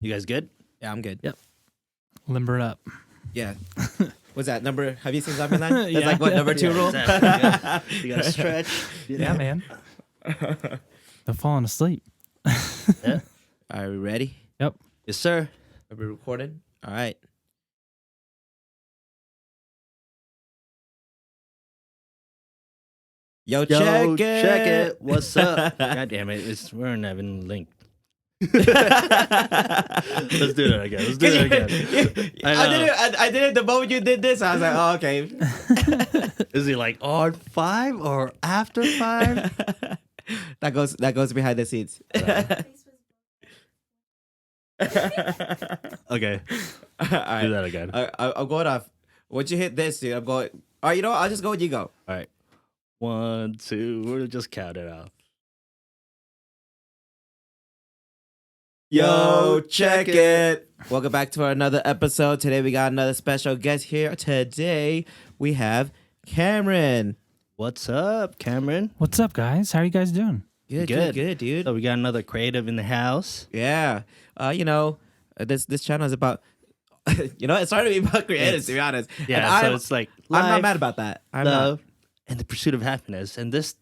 You guys good? Yeah, I'm good. Yep. Limber up. Yeah. What's that number? Have you seen Zombieland? That's Yeah. like what number 2 rule? Exactly. You gotta stretch. Yeah, man. They're falling asleep. Yeah. Are we ready? Yep. Yes, sir. Are we recording? All right. Yo, check it. What's up? God damn it. We're not even linked. Let's do that again. I did it the moment you did this. I was like, oh, okay. Is he like on 5 or after 5? that goes behind the scenes. Okay. All right. Do that again. I'm going off. Once you hit this, dude, I'm going. All right, you know what? I'll just go when you go. All right. 1, 2. We'll just count it out. Yo, check it. Welcome back to another episode. Today we got another special guest here. Today we have Cameron. What's up, Cameron? What's up, guys? How are you guys doing? Good, dude. So we got another creative in the house. Yeah. This channel is about, it started to be about creatives, to be honest. Yeah, and so it's like I'm not life, mad about that. I'm love, and the pursuit of happiness. And this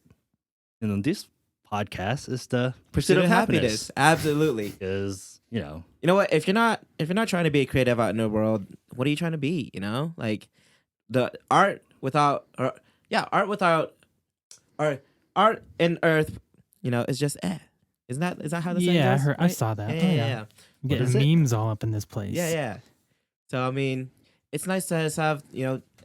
podcast is the pursuit of happiness. Absolutely. Because, You know what? If you're not trying to be a creative out in the world, what are you trying to be? Like the art without art in earth, it's just Is that how the saying Yeah, goes? I saw that. Yeah. I'm getting memes all up in this place. Yeah. So I mean, it's nice to just have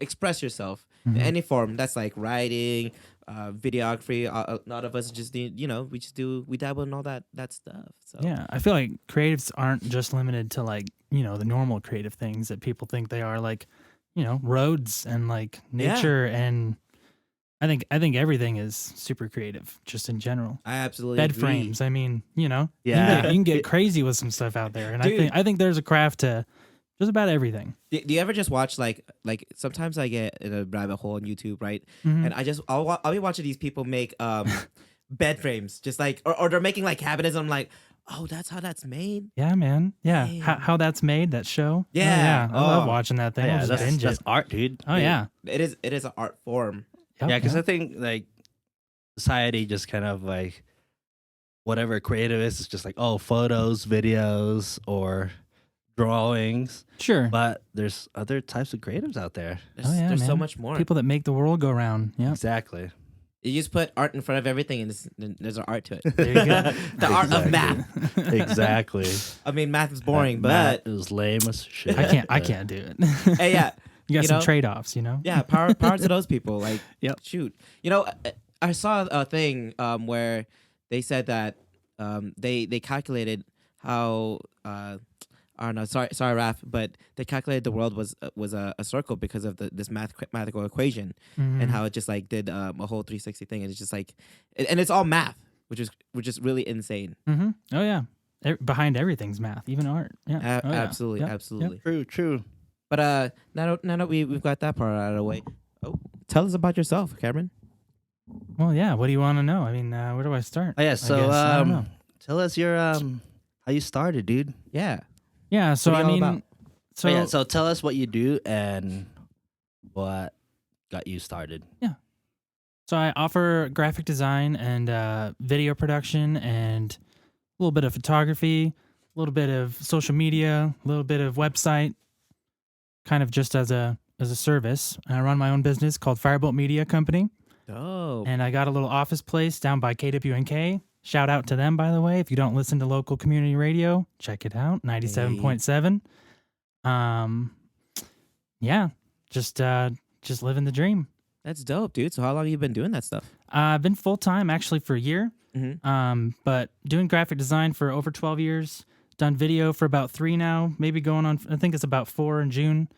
express yourself in Mhm. any form. That's like writing, videography. A lot of us just need, we dabble in all that stuff. So Yeah, I feel like creatives aren't just limited to like, the normal creative things that people think they are, like, roads and like nature. And I think everything is super creative just in general. I absolutely Bed agree. frames. I mean, you Yeah. can get crazy with some stuff out there. And Dude. I think there's a craft to just about everything. Do you ever just watch like sometimes I get in a rabbit hole on YouTube, right? Mhm. And I'll be watching these people make bed frames, just like or they're making like cabinets. I'm like, oh, that's how that's made. Yeah, man. Yeah. Damn. How that's made, that show. Yeah. I love Oh. watching that thing. yeah, I'll just binge that's it. art, dude. Oh, yeah. It is an art form. Yep, Yeah, because yep. I think like society just kind of like whatever creative is just like, oh, photos, videos, or drawings. Sure. But there's other types of creatives out there. There's so man. much more. People that make the world go round. Yeah. Exactly. You just put art in front of everything, and there's an art to it. There you go. The art of Exactly. math. Exactly. I mean, math is boring, Matt but is lame as shit. I can't do it. hey, yeah. You got You some know? trade-offs, Yeah, power to those people. Like, Yep. shoot. I saw a thing where they said that they calculated how I don't know. Sorry, Raph, but they calculated the world was a circle because of this mathematical equation and how it just like did a whole 360 thing, and it's just like, and it's all math, which is really insane. Mm-hmm. Oh yeah. Behind everything's math, even art. Yeah. Oh, yeah. Absolutely, Yep. absolutely. True. But now that we've got that part out of the way, tell us about yourself, Cameron. Well, yeah. What do you want to know? I mean, where do I start? Oh yeah, I so guess. I don't know. tell us your how you started, dude. Yeah. Yeah. So What are I you all mean, about? so So tell us what you do and what got you started. So I offer graphic design and video production and a little bit of photography, a little bit of social media, a little bit of website, kind of just as a service. And I run my own business called Firebolt Media Company, Oh. and I got a little office place down by KWNK. Shout out to them, by the way. If you don't listen to local community radio, check it out, 97.7. Yeah, just living the dream. That's dope, dude. So how long have you been doing that stuff? I've been full time actually for a year. Mm-hmm. But doing graphic design for over 12 years, done video for about 3 now, maybe going on, I think it's about 4 in June.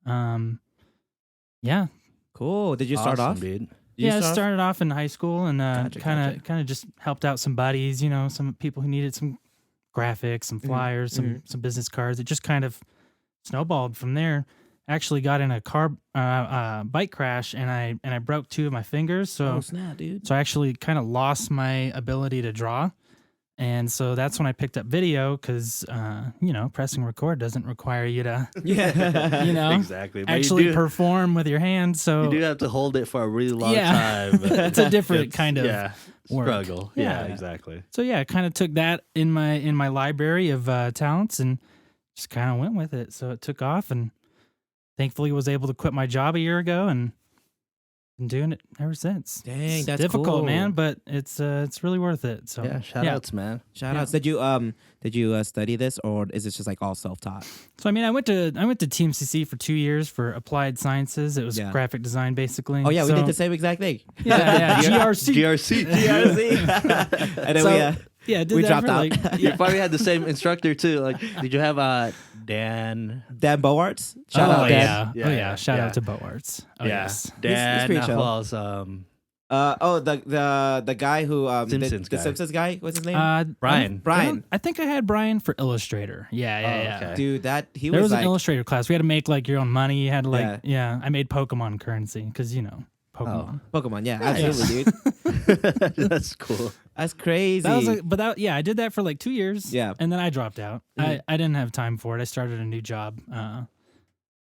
Yeah. Cool. Did you start Awesome, off? dude. I started off in high school and Gotcha. kind of just helped out some buddies, some people who needed some graphics, some flyers, some business cards. It just kind of snowballed from there. Actually got in a bike crash and I broke 2 of my fingers. So Oh snap, dude. So I actually kind of lost my ability to draw. And so that's when I picked up video because, pressing record doesn't require you to, Yeah. Exactly. But actually you do, perform with your hands. So you do have to hold it for a really long Yeah. time. but It's a different kind of work. struggle. Yeah, Yeah. exactly. So yeah, I kind of took that in my library of talents and just kind of went with it. So it took off, and thankfully was able to quit my job a year ago and been doing it ever since. Dang, It's that's difficult, cool. man, but it's really worth it. So Yeah, shout outs, man. Shout outs. Did you study this, or is it just like all self taught? So I mean, I went to TMCC for 2 years for applied sciences. It was Yeah. graphic design, basically. Oh yeah, we So- did the same exact thing. Yeah, GRC. GRC. GRC. And then So- Yeah, did we that dropped for, out. like- You probably had the same instructor too. Like, did you have Dan? Dan Bowarts. Shout out Dan. Yeah. Shout Yeah. out to Bowarts. Oh, Yeah, yes. Dan. pretty Who chill. else? The guy who Simpsons the guy. Simpsons guy. What's his name? Brian. Brian. I think I had Brian for Illustrator. Yeah. okay. Dude, that he There was like an Illustrator class. We had to make like your own money. You had to like, I made Pokemon currency because Pokemon. Pokemon. Yeah, Yeah. absolutely, dude. That's cool. That's crazy. That was I did that for like 2 years. Yeah. And then I dropped out. Mhm. I didn't have time for it. I started a new job.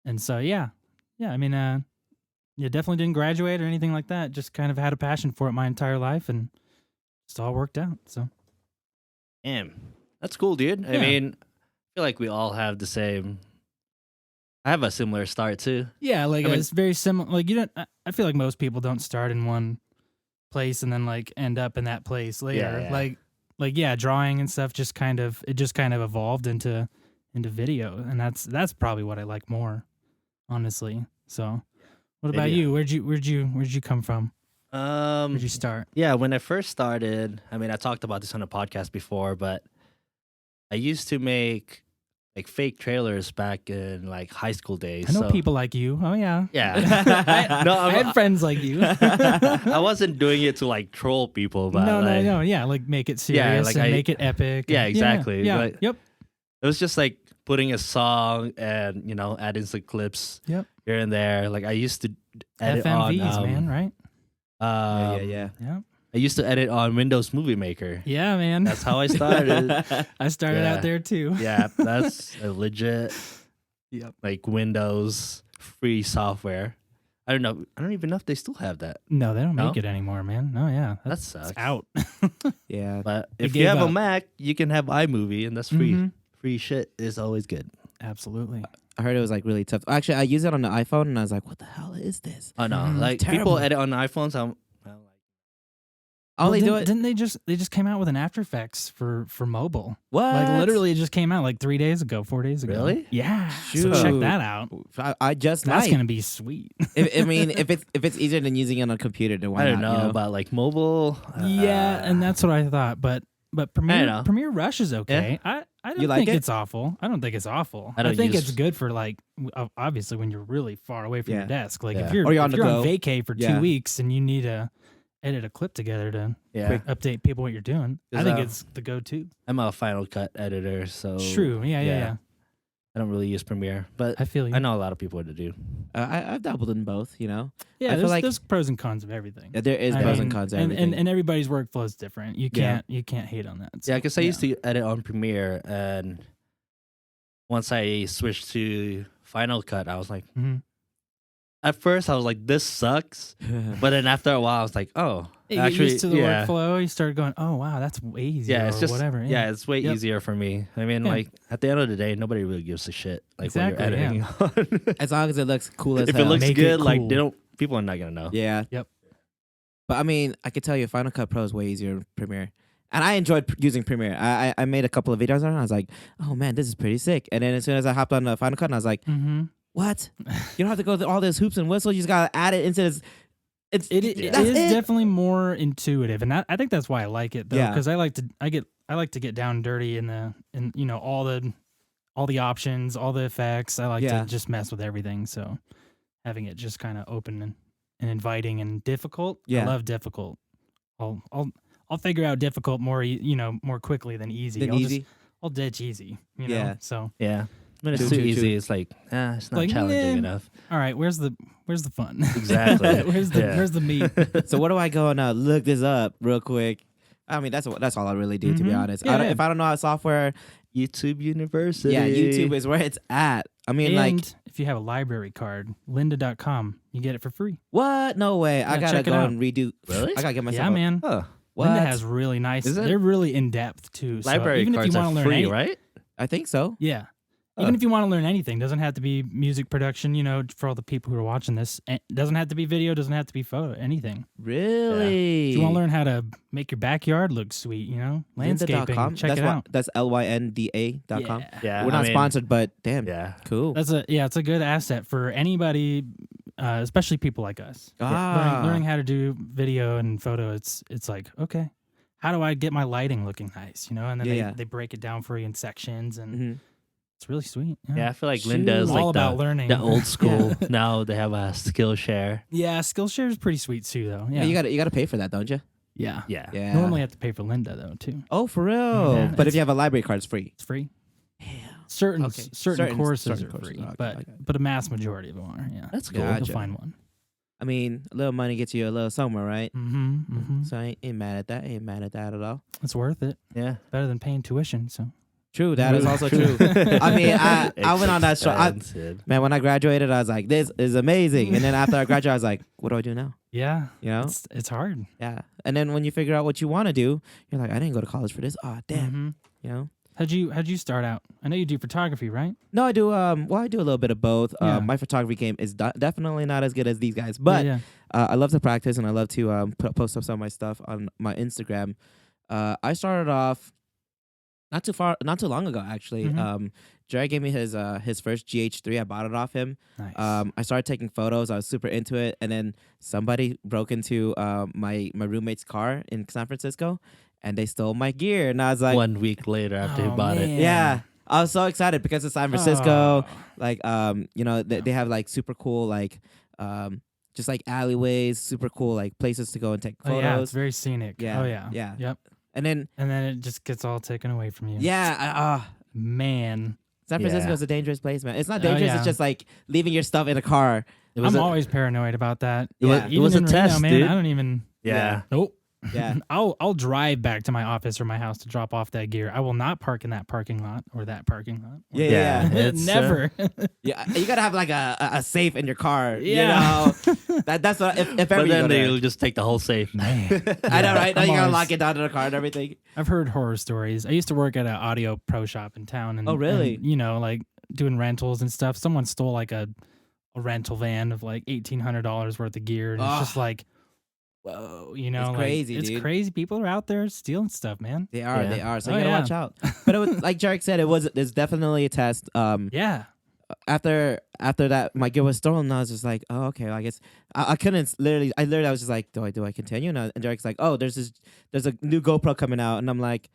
And so, yeah. I mean, definitely didn't graduate or anything like that. Just kind of had a passion for it my entire life and it's all worked out. So, Damn, that's cool, dude. I Yeah. mean, I feel like we all have the same. I have a similar start too. yeah, like I mean- it's very similar. Like, you don't, I feel like most people don't start in one place and then like end up in that place later. Yeah. Like, drawing and stuff just kind of evolved into video. And that's probably what I like more, honestly. So, what about Maybe. you? Where'd you come from? Where'd you start? Yeah, when I first started, I mean, I talked about this on a podcast before, but I used to make like fake trailers back in like high school days. I know so- people like you. Oh yeah. Yeah. No, I had friends like you. I wasn't doing it to like troll people, but no. Yeah, like make it serious like and I- make it epic. Yeah, and- exactly. Yeah. Like- Yep. it was just like putting a song and adding some clips Yep. here and there. Like I used to edit on FMVs, man. Right. yeah. Yeah. I used to edit on Windows Movie Maker. Yeah, man. That's how I started. I started Yeah. out there too. Yeah, that's a legit Yep. like Windows free software. I don't know. I don't even know if they still have that. No, they don't No? make it anymore, man. No, yeah. That That's sucks. out. Yeah. But They if you gave have a up. Mac, you can have iMovie, and that's free. Mhm. Free shit is always good. Absolutely. I heard it was like really tough. Actually, I use it on the iPhone, and I was like, "What the hell is this?" Oh no, Mhm. like Terrible. people edit on iPhones. I'm like, I only do it. Didn't they just came out with an After Effects for mobile? What? Like literally it just came out like 3 days ago, 4 days ago. Really? Yeah. So check Shoot. that out. I just That's might. gonna be sweet. I mean, if it's easier than using it on a computer, then why I don't not? know about like mobile. Yeah, and that's what I thought. But know. Premiere Rush is okay. I don't You like think it? it's awful. I don't think it's awful. I don't think use- it's good for like obviously when you're really far away from Yeah. your desk. Like Yeah. if you're Or you're on if the you're go. on vacay for Yeah. 2 weeks and you need to edit a clip together to yeah. update people what you're doing. I Is, think uh, it's the go-to. I'm a Final Cut editor, so True. Yeah. I don't really use Premiere, but I feel you. I know a lot of people what to do. I've dabbled in both. Yeah, I feel there's, like- there's pros and cons of everything. Yeah, there is I pros mean, and cons. To and, everything. and everybody's workflow is different. You Yeah. can't hate on that. Yeah, So, because I used to edit on Premiere, and once I switched to Final Cut, I was like, Mhm. at first I was like, this sucks, but then after a while, I was like, oh, You get actually, used to the yeah, workflow. You start going, oh wow, that's way easier. yeah, it's or just whatever. yeah, it's way Yep. easier for me. I mean, Yeah. like at the end of the day, nobody really gives a shit like Exactly, what you're editing on. as long as it looks cool as If hell. it looks Make it good, like cool. they don't, people are not gonna know. Yeah. Yep. But I mean, I could tell you, Final Cut Pro is way easier than Premiere. And I enjoyed using Premiere. I made a couple of videos on it. And I was like, oh man, this is pretty sick. And then as soon as I hopped on the Final Cut, and I was like, Mm-hmm. what? You don't have to go through all this hoops and whistles. You just gotta add it into this. It is that's it. definitely more intuitive, and I think that's why I like it though, Yeah. because I like to get down and dirty in all the options, all the effects. I like Yeah. to just mess with everything. So having it just kind of open and inviting and difficult. Yeah. I love difficult. I'll figure out difficult more more quickly than easy. Then easy. I'll ditch easy. You Yeah. know. So Yeah, when it's True, too true, easy, true. it's like it's not Like, challenging nah. enough. all right, where's the fun? Exactly. where's the meat? So what do I go and look this up real quick? I mean, that's all I really do, to be Mhm. honest. Yeah, If I don't know how software, YouTube University. yeah, YouTube is where it's at. I mean, like, And if you have a library card, lynda.com, you get it for free. what? No way. I Yeah, gotta check it go out. and redo. Really? I gotta get myself. Yeah, man. Huh. What? Lynda has really nice. Is it? They're really in depth too. So Library even if cards you are want to learn free, any, right? I think so. yeah. Huh. Even if you want to learn anything, doesn't have to be music production. For all the people who are watching this, doesn't have to be video, doesn't have to be photo, anything. Really? If you want to learn how to make your backyard look sweet, landscaping, Lynda.com? check That's it out. That's LYNDA.com. Yeah. Yeah. We're not I mean, sponsored, but damn, Yeah. cool. It's a good asset for anybody, especially people like us. Learning how to do video and photo. It's like, okay, how do I get my lighting looking nice? And then Yeah. they break it down for you in sections, and Mhm. it's really sweet. Yeah, I feel like Shoot. Lynda is all like about learning. the old school. Now they have a Skillshare. Yeah, Skillshare is pretty sweet too, though. Yeah, You gotta pay for that, don't you? yeah. Yeah. Yeah. Normally, you have to pay for Lynda though too. Oh, for real? Yeah. But if you have a library card, it's free. It's free. Damn. Certain Okay. certain courses certain are courses free, are okay, but okay. but a mass majority of them are. Yeah, That's cool. Gotcha. you'll find one. I mean, a little money gets you a little somewhere, right? Mm-hmm. Mm-hmm. So I ain't mad at that. Ain't mad at that at all. It's worth it. Yeah. Better than paying tuition. So True, that is also true. I mean, I went on that show. Expensive. Man, when I graduated, I was like, this is amazing. And then after I graduated, I was like, what do I do now? yeah, You know? it's hard. Yeah. And then when you figure out what you want to do, you're like, I didn't go to college for this. Oh, damn. Mhm. You know? How'd you start out? I know you do photography, right? No, I do. Well, I do a little bit of both. Yeah. My photography game is definitely not as good as these guys, but yeah. I love to practice and I love to post up some of my stuff on my Instagram. I started off not too long ago, actually. Mhm. JERiCK gave me his first GH3. I bought it off him. Nice. I started taking photos. I was super into it, and then somebody broke into my roommate's car in San Francisco, and they stole my gear. And I was like, 1 week later after he Oh, bought it. man. yeah. I was so excited because it's San Francisco. Oh. Like, they have like super cool like just like alleyways, super cool like places to go and take Oh, photos. yeah, it's very scenic. Yeah, Oh yeah. yeah. Yep. And then And then it just gets all taken away from you. yeah, Man, San Francisco Yeah. is a dangerous place, man. It's not Oh, dangerous. yeah. It's just like leaving your stuff in a car. It was I'm a, always paranoid about that. it was, Yeah. it was a Even in test, Reno, man. dude. I don't even. Yeah. Nope. Yeah. I'll drive back to my office or my house to drop off that gear. I will not park in that parking lot or that parking lot. Yeah, Yeah. yeah. It's, Never. Yeah, you gotta have like a safe in your car. Yeah. You know, that's what if But ever you then go there. they'll just take the whole safe. Man. I know, right? Now I'm you gotta always- lock it down to the car and everything. I've heard horror stories. I used to work at an audio pro shop in town. And, Oh, really? and, like doing rentals and stuff. Someone stole like a rental van of like $1,800 worth of gear. And it's just like, whoa, It's like, crazy, It's dude. craay. People are out there stealing stuff, man. They are, Yeah. they are. So Oh, you gotta yeah. watch out. But it was like JERiCK said, there's definitely a test. Yeah. After that, my gear was stolen. And I was just like, oh, okay. Well, I guess I couldn't literally. I was just like, do I continue? And JERiCK's like, oh, there's a new GoPro coming out, and I'm like,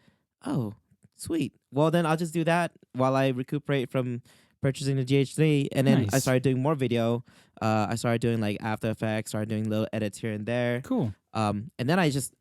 oh, sweet. Well, then I'll just do that while I recuperate from purchasing the GH3, and then I Nice. started doing more video. I started doing like After Effects, started doing little edits here and there. Cool. And then I just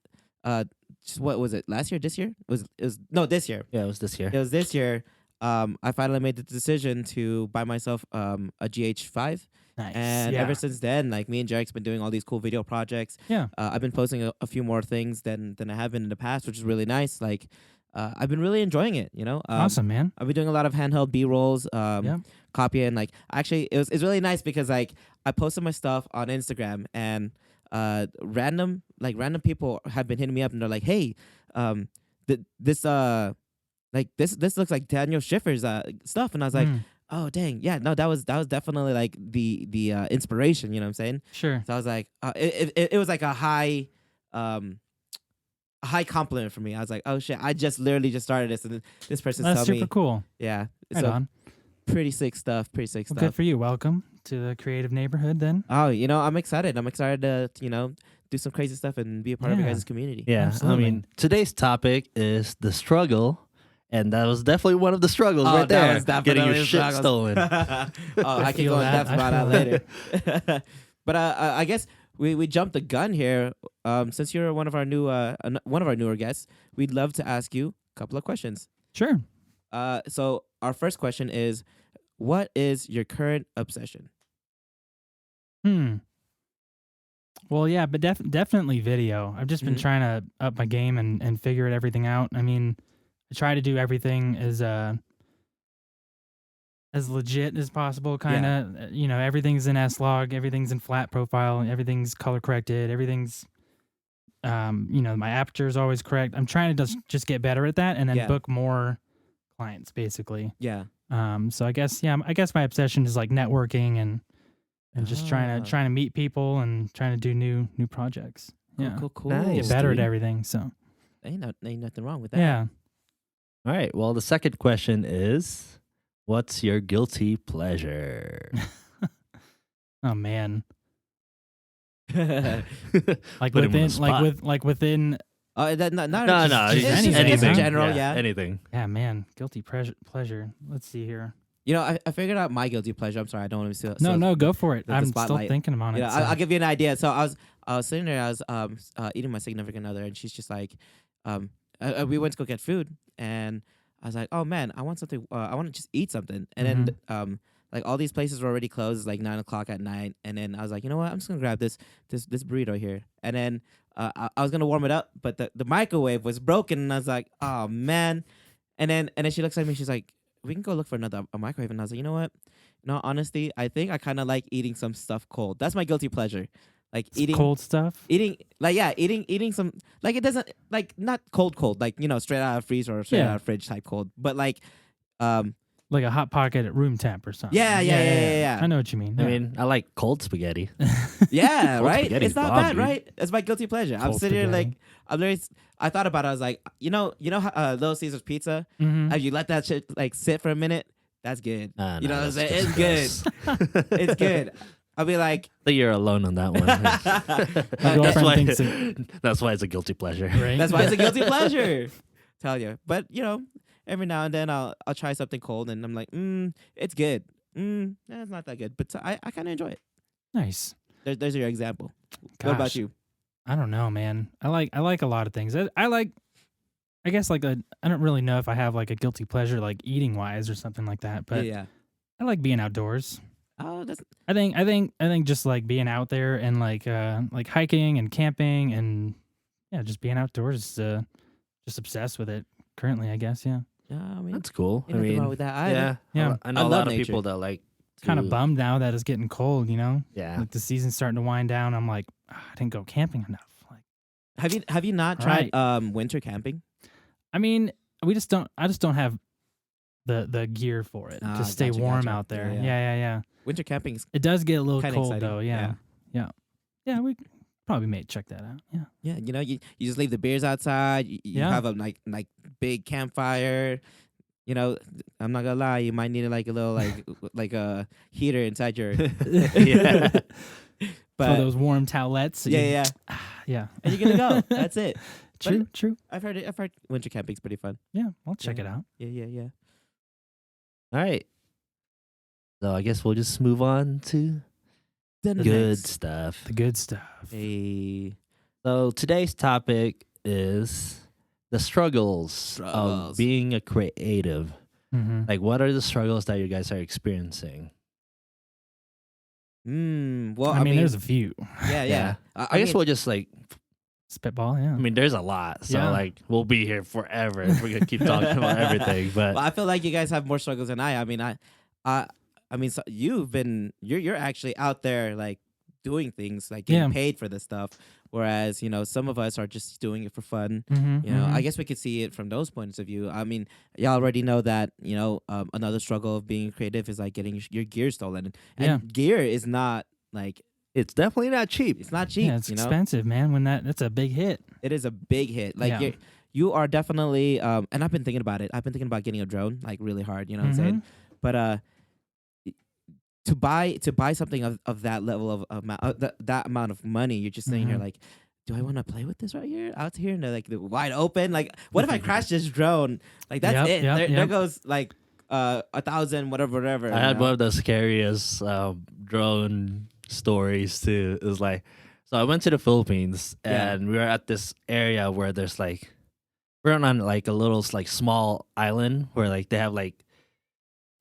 what was it? Last year? This year? It was this year. Yeah, it was this year. It was this year. I finally made the decision to buy myself a GH5, Nice. and yeah. ever since then, like me and JERiCK's been doing all these cool video projects. Yeah. I've been posting a few more things than I have been in the past, which is really nice. Like, I've been really enjoying it. Awesome, man. I've been doing a lot of handheld B-rolls, Yeah. copy, and like actually it's really nice because like I posted my stuff on Instagram and random people have been hitting me up and they're like, hey, this looks like Daniel Schiffer's stuff, and I was like, Mm, oh dang, yeah, no, that was definitely like the inspiration, you know what I'm saying? sure. So I was like, it was like a high compliment for me. I was like, oh shit, I just literally just started this, and this person's That's telling super me, cool. yeah, Right so on. pretty sick stuff, Well, stuff. good for you. Welcome to the creative neighborhood then. Oh, I'm excited. I'm excited to do some crazy stuff and be a part of your Yeah. guys' community. Yeah, Absolutely. I mean, today's topic is the struggle, and that was definitely one of the struggles Oh, right that there. was Getting your definitely a shit struggle. stolen. I can feel go in that. depth I about feel that later. But I guess we jumped the gun here. Since you're one of our newer guests, we'd love to ask you a couple of questions. Sure. So our first question is, what is your current obsession? Well, yeah, but definitely video. I've just been Mhm. trying to up my game and figure everything out. I mean, I try to do everything as legit as possible, kind of. You know, everything's in S-Log, everything's in flat profile, everything's color corrected, everything's you know, my aperture is always correct. I'm trying to just get better at that and then Yeah. book more clients, basically. Yeah. So I guess my obsession is like networking and just trying to meet people and trying to do new projects. Yeah. Cool. Nice. Get better at dude. everything. So Ain't nothing wrong with that. yeah. All right. Well, the second question is, what's your guilty pleasure? Oh man. Like Like within Oh, that not no, just it's anything, just in huh? general. Yeah. anything. yeah, man, guilty pleasure. Let's see here. You know, I figured out my guilty pleasure. I'm sorry, I don't want to. No, go for it. the I'm still spotlight. thinking on it. You know, so- I'll give you an idea. So I was sitting there. I was eating my significant other, and she's just like, we went to go get food, and I was like, oh man, I want something. I want to just eat something, and then like all these places were already closed. It's like 9:00 at night, and then I was like, you know what? I'm just gonna grab this burrito here, and then I was gonna warm it up, but the microwave was broken, and I was like, oh man, and then she looks at me, she's like, we can go look for a microwave, and I was like, you know what? No, honestly, I think I kind of like eating some stuff cold. That's my guilty pleasure, like eating cold stuff. eating some, like, it doesn't, like, not cold, like, you know, straight out of freezer or straight Yeah. out of fridge type cold, but like Like a hot pocket at room temp or something. Yeah. I know what you mean. I Yeah. mean, I like cold spaghetti. yeah, Cold right. spaghetti's It's not bomb, bad, dude. right? It's my guilty pleasure. I'm Cold sitting here like spaghetti. I'm literally, I thought about it. I was like, you know how, Little Caesar's pizza. Mhm. If you let that shit like sit for a minute, that's good. You know what I'm saying? It's good. good. It's good. I'll be like, I think you're alone on that one. My girlfriend that's, why, thinks it, that's why it's a guilty pleasure. right? that's why it's a guilty pleasure. Tell you, but you know, every now and then I'll try something cold, and I'm like, it's good. It's not that good, but I kind of enjoy it. Nice. There's your example. Gosh, What about you? I don't know, man. I like a lot of things. I guess I don't really know if I have like a guilty pleasure like eating wise or something like that, but Yeah. I like being outdoors. Oh, that's I think just like being out there and like hiking and camping and yeah, just being outdoors. Just obsessed with it currently, I guess. Yeah. I mean, That's cool. ain't nothing wrong with that either. Yeah. I know I a love lot of nature. people that like Kind of to- bummed now that it's getting cold. You know, Yeah. like the season's starting to wind down. I'm like, I didn't go camping enough. Like, Have you not tried winter camping? I mean, I just don't have the gear for it to stay Gotcha, warm gotcha. out there. Yeah. Yeah. Winter camping is It does get a little Kinda cold exciting. though. Yeah. We probably may check that out. Yeah. yeah. You know, you just leave the beers outside. You Yeah. have a like big campfire. You know, I'm not gonna lie, you might need like a little like a heater inside your. Yeah. For But those warm towelettes. that yeah. Yeah. And you're gonna go. That's it. True. I've heard winter camping's pretty fun. Yeah. I'll check Yeah. it out. Yeah. All right. So I guess we'll just move on to The good next- stuff. The good stuff. Hey. So today's topic is the struggles of Struggles. being a creative. Mm-hmm. Like, what are the struggles that you guys are experiencing? Well, I mean, there's a few. yeah. Yeah. I I guess mean, we'll just like, Spitball. Yeah. I mean, there's a lot. So Yeah. like, we'll be here forever if we're gonna keep talking about everything. But well, I feel like you guys have more struggles than I. I mean, so you're actually out there like doing things, like getting Yeah. paid for this stuff, whereas you know some of us are just doing it for fun. Mm-hmm, You know, I guess we could see it from those points of view. I mean, y'all already know that, you know, another struggle of being creative is like getting your gear stolen, and Yeah. gear is not like it's definitely not cheap. it's not cheap. Yeah, it's you know, expensive, man. When that's a big hit. it is a big hit. Like Yeah. you are definitely, and I've been thinking about it. I've been thinking about getting a drone, like really hard. You know what I'm saying? But to buy something of that level of amount, that amount of money, you're just sitting here Mhm. like, do I want to play with this right here out here in the wide open? Like, what if I crash this drone? Like that's Yep, it. yep, There yep. goes like 1,000 whatever. I had you know? one of the scariest drone stories too. It was like, so I went to the Philippines Yeah. and we were at this area where there's like, we're on like a little like small island where like they have like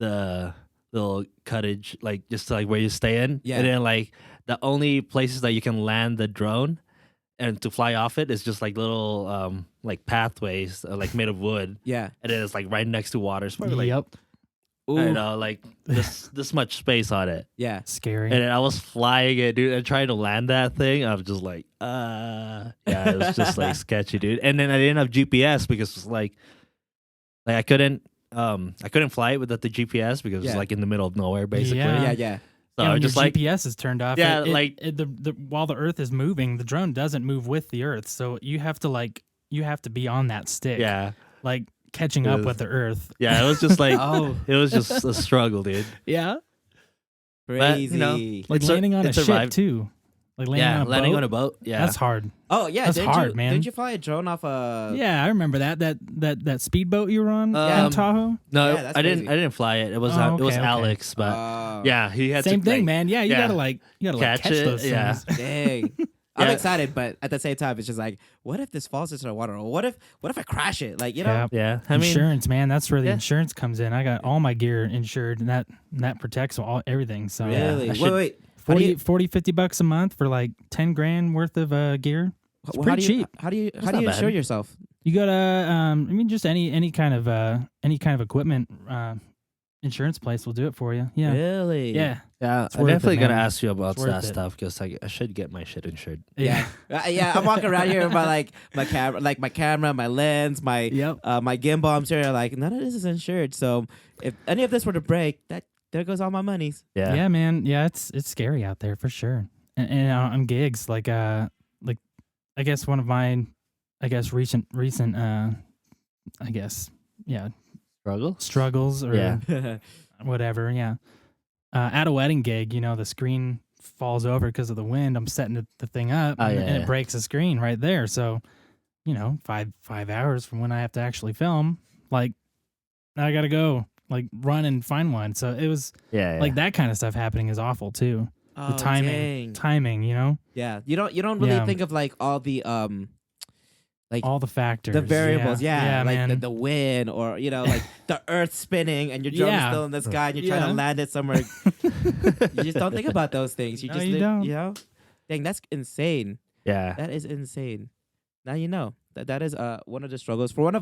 the little cottage, like just like where you stay in. Yeah. And then like the only places that you can land the drone and to fly off it is just like little like pathways like made of wood, Yeah. and then it's like right next to water. It's probably like Yep. I Ooh. don't know, like this much space on it. Yeah. Scary. And then I was flying it, dude, and trying to land that thing. I was just like, yeah, it was just like sketchy, dude. And then I didn't have GPS because it's like I couldn't fly it without the GPS because Yeah. it's like in the middle of nowhere, basically. Yeah. Yeah. Yeah. So yeah, I when was just your like, GPS is turned off. Yeah, While the Earth is moving, the drone doesn't move with the Earth, so you have to be on that stick. yeah, like catching It up was- with the Earth. yeah. It was just like, Oh, it was just a struggle, dude. Yeah, But, crazy. you know, like It sur- landing on it a ship survived. too. Like landing Yeah, on a landing boat. on a boat. Yeah, That's hard. Oh yeah, That's hard, man. Didn't you fly a drone off a? Yeah, I remember that speedboat you were on Yeah. in Tahoe. no, Yeah, that's I didn't. crazy. I didn't fly it. It was Oh, it was okay. Alex, but yeah, he had Same to, thing, like, man. Yeah, you yeah. gotta Catch catch it, those yeah. things. Dang. I'm Yeah. excited, but at the same time, it's just like, what if this falls into the water? Or what if I crash it? Like, you know? Yeah. Yeah, I mean, Insurance, man. That's where the Yeah. insurance comes in. I got all my gear insured, and that protects everything. So Yeah. Really? I Wait, should- wait. How do 40, you, $50 a month for like 10 grand worth of gear. It's how pretty do you, cheap. How do you not insure bad. yourself? You gotta, I mean, just any kind of equipment insurance place will do it for you. Yeah, Really? yeah, yeah. It's I'm worth it, definitely gonna man. ask you about It's worth that it. stuff because like I should get my shit insured. Yeah. Yeah. I'm walking around here with my camera, my lens, my Yep. my gimbal. I'm sure like none of this is insured. So if any of this were to break, there goes all my monies. Yeah, Yeah, man. Yeah, it's scary out there for sure. And on gigs, like I guess one of my, recent struggle. struggles or Yeah. whatever. Yeah. At a wedding gig, the screen falls over because of the wind. I'm setting the thing up, Oh, and, yeah, and yeah. it breaks the screen right there. So, 5 hours from when I have to actually film, like, I gotta go, like, run and find one. So it was Yeah, like that kind of stuff happening is awful too. Oh, The timing, Yeah. You don't really Yeah. think of like all the like all the factors, the variables, yeah, like man. the wind, or like the Earth spinning and your drone is Yeah. still in the sky and you're trying Yeah. to land it somewhere. You just don't think about those things. You No, just you think, don't. dang, that's insane. yeah. That is insane. Now you know that is one of the struggles for one of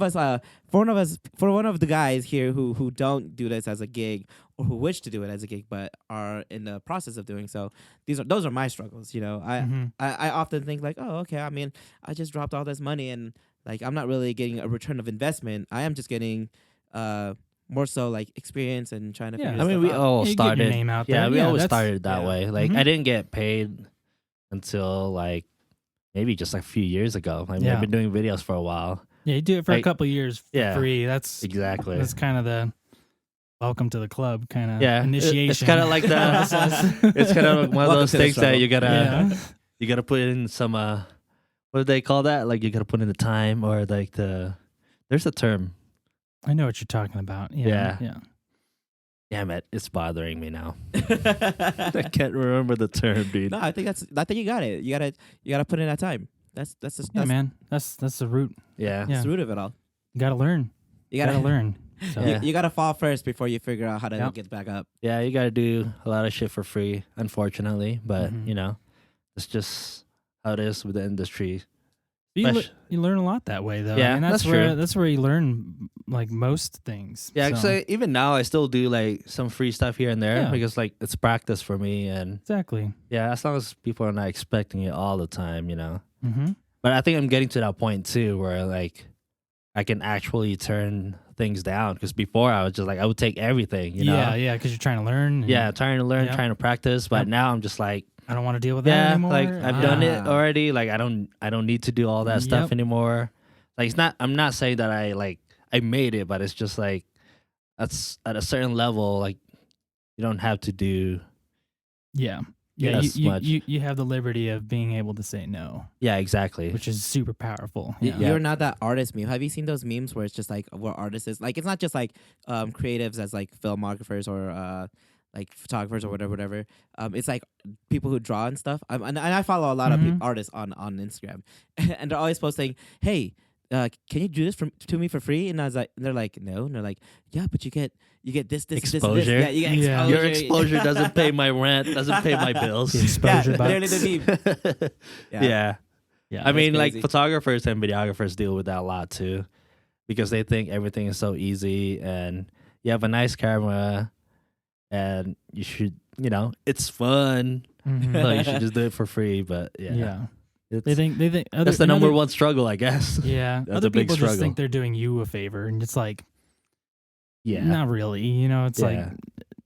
the guys here who don't do this as a gig or who wish to do it as a gig but are in the process of doing so. Those are my struggles. Mhm. I often think like, oh, okay, I mean, I just dropped all this money and like I'm not really getting a return of investment. I am just getting more so like experience and trying to Yeah. figure I mean, stuff we out. all You get your started. name out Yeah, there. we Yeah, always that's- started that yeah. way. Like Mhm. I didn't get paid until like maybe just like a few years ago. I mean, Yeah. I've been doing videos for a while. Yeah, you do it for a Like, couple of years for yeah. free. That's Exactly. kind of the welcome to the club kind of Yeah, initiation. it's kind of like process. it's kind of one of Welcome those to the things that struggle. you gotta Yeah. you gotta put in some what do they call that? Like you gotta put in the time or like there's a term. I know what you're talking about. Yeah. Yeah. Damn it, it's bothering me now. I can't remember the term, dude. No, I think you got it. You gotta put in that time. That's just Yeah, that's man. That's the root. Yeah. Yeah. the root of it all. You gotta learn. You You gotta gotta learn. So, Yeah. You gotta fall first before you figure out how to Yep. get back up. Yeah, you gotta do a lot of shit for free, unfortunately. But Mhm. it's just how it is with the industry. You, Spec- you learn a lot that way, though. Yeah, I mean, that's where true. that's where you learn like most things. Yeah, so. because even now I still do like some free stuff here and there Yeah. because like it's practice for me, and Exactly. yeah, as long as people are not expecting it all the time, Mm-hmm. But I think I'm getting to that point too where like I can actually turn things down because before I was just like I would take everything, Yeah, because you're trying to learn. and Yeah, trying to learn, Yeah. trying to practice, but Yep. now I'm just like, I don't want to deal with that yeah, anymore. like I've done it Ah. already. Like I don't need to do all that stuff Yep. anymore. Like I'm not saying that I made it, but it's just like that's at a certain level. Like you don't have to do. Yeah. Yeah, Yeah, that's you, much. you have the liberty of being able to say no, Yeah, exactly. which is super powerful. Y- Yeah. You're not that artist meme. Have you seen those memes where it's just like where artists is like it's not just like creatives as like filmographers or like photographers or whatever. It's like people who draw and stuff. And I follow a lot of Mhm. artists on Instagram, and they're always posting, "Hey, can you do this to me for free? And I was like, and they're like, no. And they're like, yeah, but you get this, Exposure. this. Yeah, you get Yeah. exposure. Your exposure doesn't pay my rent, doesn't pay my bills. The exposure Yeah, bucks. literally the meme. Yeah. Yeah. I mean, like crazy. photographers and videographers deal with that a lot too, because they think everything is so easy, and you have a nice camera, and you should, it's fun, Mhm. so you should just do it for free. But yeah. yeah, it's, They think that's the number one struggle, I guess. Yeah. That's Other a big people just struggle. think they're doing you a favor, and it's like, Yeah, not really. It's like Yeah.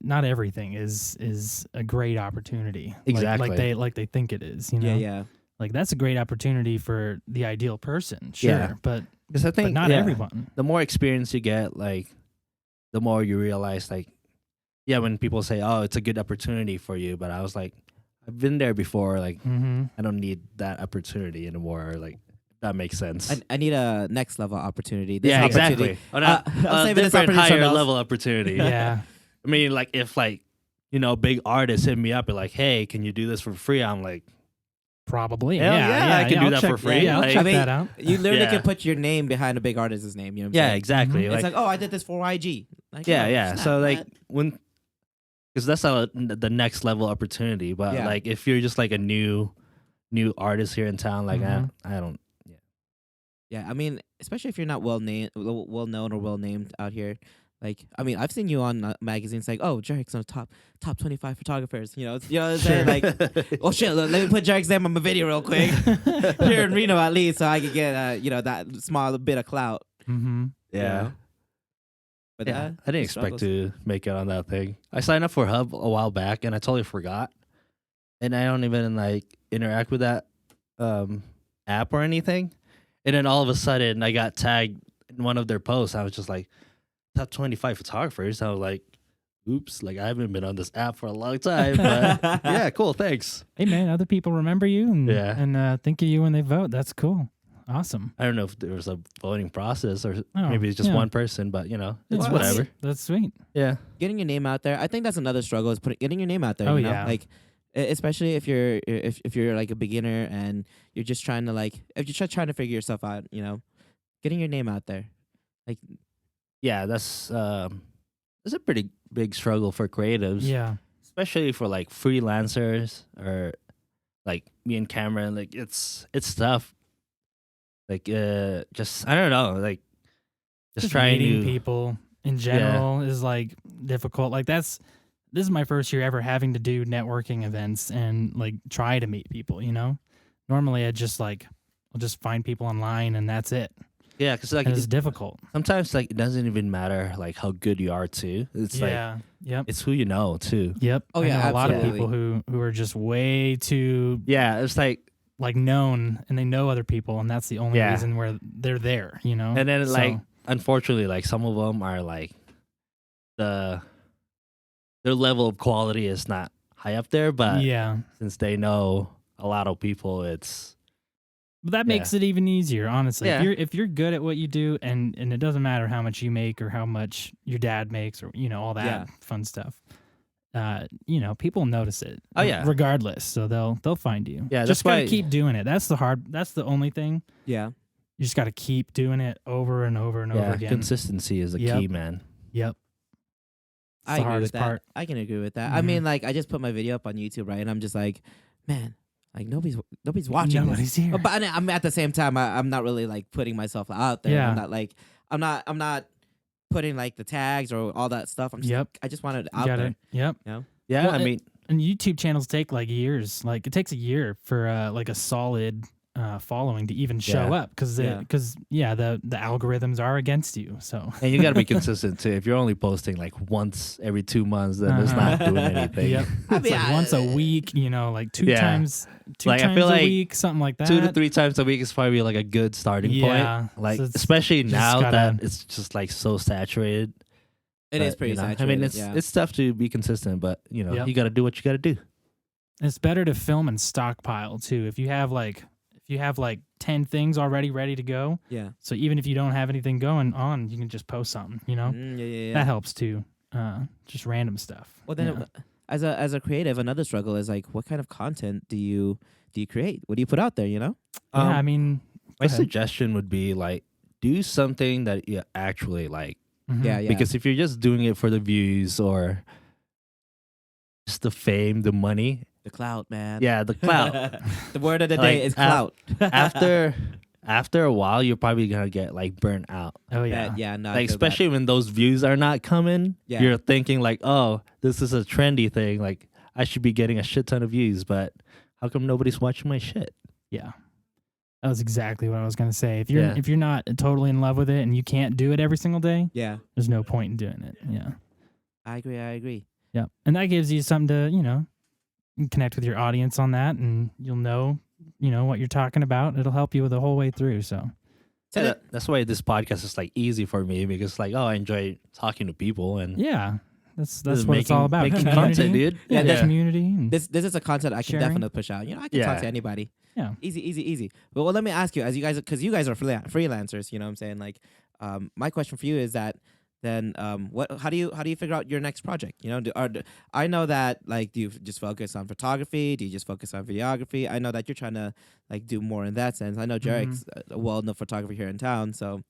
not everything is a great opportunity. Exactly. Like they think it is. Yeah. Like that's a great opportunity for the ideal person, sure, Yeah. but because I think not yeah, everyone. The more experience you get, like, the more you realize, like, yeah, when people say, "Oh, it's a good opportunity for you," but I was like, I've been there before. Like, Mm-hmm. I don't need that opportunity anymore. Like, that makes sense. I need a next level opportunity. This Yeah, opportunity. exactly. On a, I'll a save this different, opportunity for higher someone else. level opportunity. Yeah. I mean, like, if, like, big artists hit me up and like, "Hey, can you do this for free?" I'm like, Probably. Hell yeah, I can do I'll that check, for free. Yeah, I'll Like, check I mean, that out. You literally Yeah. can put your name behind a big artist's name. You know what I'm yeah, saying? exactly. Mhm. Like, It's like, oh, I did this for YG. Like, yeah, oh, yeah. snap, So, like, man. because that's the next level opportunity. But Yeah. like, if you're just like a new artist here in town, like, Mhm. I don't. Yeah, I mean, especially if you're not well known or well named out here. Like, I mean, I've seen you on magazines like, oh, JERiCK's on top 25 photographers. You know what I'm saying? Like, oh shit, let me put JERiCK's name on my video real quick here in Reno at least, so I could get that small bit of clout. Mm-hmm. Yeah. You know? But Yeah, that, I didn't the expect struggles. to make it on that thing. I signed up for Hub a while back, and I totally forgot. And I don't even like interact with that app or anything. And then all of a sudden, I got tagged in one of their posts. I was just like, top 25 photographers. I was like, oops, like I haven't been on this app for a long time. But yeah, cool, thanks. Hey man, other people remember you and Yeah. and think of you when they vote. That's cool. Awesome. I don't know if there was a voting process or Oh, maybe it's just yeah. one person, but it's Well, whatever. That's sweet. Yeah. Getting your name out there, I think that's another struggle is getting your name out there. Oh, you know? yeah. Like, especially if you're like a beginner and you're just trying to if you're just trying to figure yourself out, getting your name out there. Like, Yeah, that's a pretty big struggle for creatives. Yeah. Especially for like freelancers or like me and Cameron. Like it's tough. Like just I don't know, like just trying meeting to people in general is like difficult. Like this is my first year ever having to do networking events and like try to meet people, Normally I just I'll just find people online and that's it. yeah, because like And it's difficult. sometimes like it doesn't even matter like how good you are too. It's like Yeah. Yep. it's who you know too. Yep. Oh, I yeah, know a lot of absolutely. people who are just way too Yeah, it's like known and they know other people and that's the only Yeah. reason where they're there, and then So, like unfortunately like some of them are like their level of quality is not high up there, but yeah. since they know a lot of people, it's But that makes it even easier, honestly. Yeah. If you're good at what you do and it doesn't matter how much you make or how much your dad makes or all that Yeah. fun stuff. People notice it. Oh, yeah. Regardless. So they'll find you. Yeah, Just that's gotta why- keep doing it. That's the only thing. yeah. You just gotta keep doing it over and over and over yeah, again. consistency is the Yep. key, man. Yep. It's I the agree with hardest that. part. I can agree with that. I Mhm. mean, like, I just put my video up on YouTube, right? And I'm just like, man, like nobody's watching Nobody's this. here. But I'm at the same time, I'm not really like putting myself out there. Yeah. I'm not putting like the tags or all that stuff. I'm just, Yep. I just wanted it You out got there. it. Yep. Yeah, Well, I mean, And YouTube channels take like years. Like it takes a year for like a solid following to even show Yeah. up because Yeah. the algorithms are against you. So and you got to be consistent too. If you're only posting like once every 2 months, then it's not doing anything. Yep. I It's mean, like once a week, like two Yeah. times Like, I feel a like week, something like that. 2 to 3 times a week is probably like a good starting Yeah. point. Like So it's especially just now gotta- that it's just like so saturated. It is But, pretty saturated. I mean, it's yeah. it's tough to be consistent, but Yep. you got to do what you got to do. It's better to film and stockpile too. If you have like 10 things already ready to go, yeah. so even if you don't have anything going on, you can just post something, Yeah. That helps too. Just random stuff. Well, then, Yeah. as a creative, another struggle is like, what kind of content do you create? What do you put out there? Yeah, I mean, My go ahead. suggestion would be like do something that you actually like. Mhm. Yeah, yeah. Because if you're just doing it for the views or just the fame, the money, the clout, man. yeah, the clout. The word of the Like, day is clout. after a while, you're probably gonna get like burnt out. Oh yeah. Yeah, no, I Like feel that. especially when those views are not coming, Yeah. you're thinking like, oh, this is a trendy thing. Like I should be getting a shit ton of views, but how come nobody's watching my shit? Yeah. That was exactly what I was gonna say. Yeah. If you're not totally in love with it and you can't do it every single day, Yeah, there's no point in doing it. Yeah. I agree. Yeah. And that gives you something to, connect with your audience on that, and you'll know what you're talking about. It'll help you the whole way through. So So Yeah, that's why this podcast is like easy for me because like, oh, I enjoy talking to people and yeah, that's just what it's all about. Making Community. content, dude. Yeah, Yeah. community. And This is a concept I can Sharing. definitely push out. I can talk Yeah. to anybody. Yeah. Easy. But well, let me ask you, as you guys, because you guys are freelancers, what I'm saying. Like, my question for you is that then, how do you figure out your next project? I know that like, do you just focus on photography? Do you just focus on videography? I know that you're trying to like do more in that sense. I know JERiCK's a well-known photographer here in town, so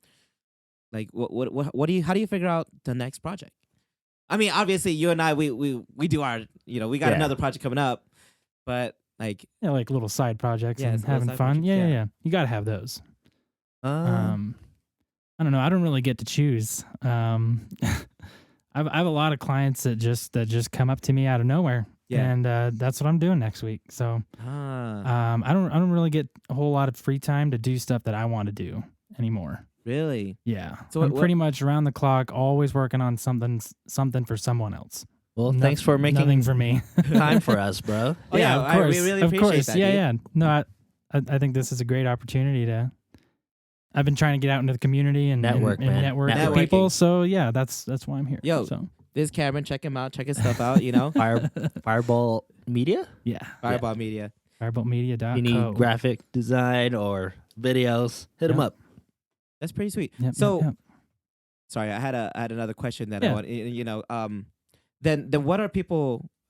like, how do you figure out the next project? I mean, obviously, you and I, we do our, we got Yeah. another project coming up, but like, like little side projects Yeah, and it's little having side fun. projects, Yeah, yeah. yeah. You gotta have those. Um, I don't know. I don't really get to choose. I have a lot of clients that just come up to me out of nowhere, Yeah. and that's what I'm doing next week. So I don't really get a whole lot of free time to do stuff that I want to do anymore. really? Yeah, So I'm what- pretty much around the clock, always working on something for someone else. well, Noth- thanks for nothing making for me. time for us, bro. Oh, yeah, of course, we really of appreciate course. that, Yeah, dude. yeah. No, I think this is a great opportunity to. I've been trying to get out into the community and Network, and man. network with Networking. people. So yeah, that's why I'm here. Yo. So This is Cameron, check him out, check his stuff out. Fireball Media. yeah, Fireball Media. fireboltmedia.co. You need graphic design or videos, hit them Yeah. up. That's pretty sweet. Yep, So- yep. Sorry, I had another question that I Yeah. want. Then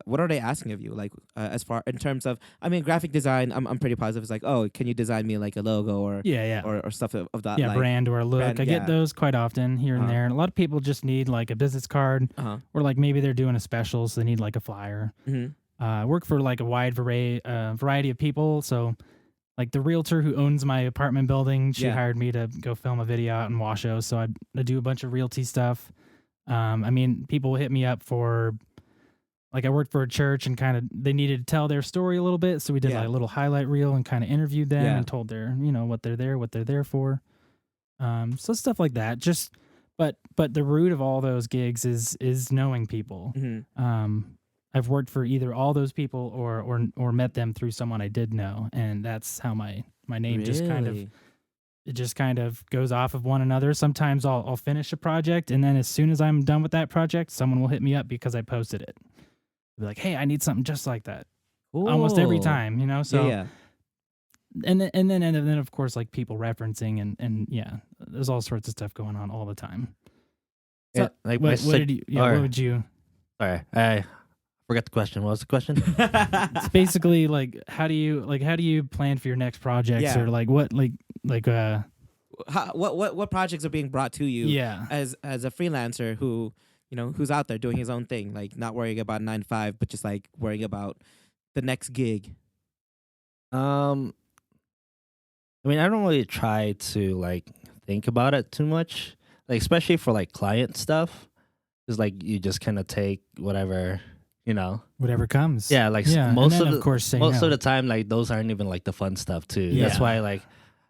what are they asking of you? Like, as far in terms of, I mean, graphic design. I'm pretty positive. It's like, oh, can you design me like a logo or Yeah. or stuff of that? Yeah, like, brand or a look. brand, I yeah. get those quite often here and Uh-huh. there. And a lot of people just need like a business card, or like maybe they're doing a special, so they need like a flyer. Mhm. I work for like a wide variety of people. So, like the realtor who owns my apartment building, she Yeah. hired me to go film a video out in Washoe. So I do a bunch of realty stuff. I mean, people hit me up for. Like I worked for a church and kind of they needed to tell their story a little bit, so we did Yeah. like a little highlight reel and kind of interviewed them Yeah. and told their what they're there for. So stuff like that. Just but the root of all those gigs is knowing people. Mhm. I've worked for either all those people or met them through someone I did know, and that's how my name just kind of goes off of one another. Sometimes I'll finish a project, and then as soon as I'm done with that project, someone will hit me up because I posted it. They'll be like, "Hey, I need something just like that." Almost every Cool. time, So yeah. and then of course like people referencing and yeah, there's all sorts of stuff going on all the time. So, Yeah, like my what did you? Yeah, or- what would you? Sorry, I forgot the question. What was the question? It's basically like how do you plan for your next projects Yeah. or like what What projects are being brought to you? yeah. As a freelancer who who's out there doing his own thing, like not worrying about 9 to 5, but just like worrying about the next gig. I mean, I don't really try to like think about it too much, like especially for like client stuff. It's like you just kind of take whatever, Whatever comes. Yeah, like yeah. most and then, of the of course say most no. of the time, like those aren't even like the fun stuff too. Yeah. That's why like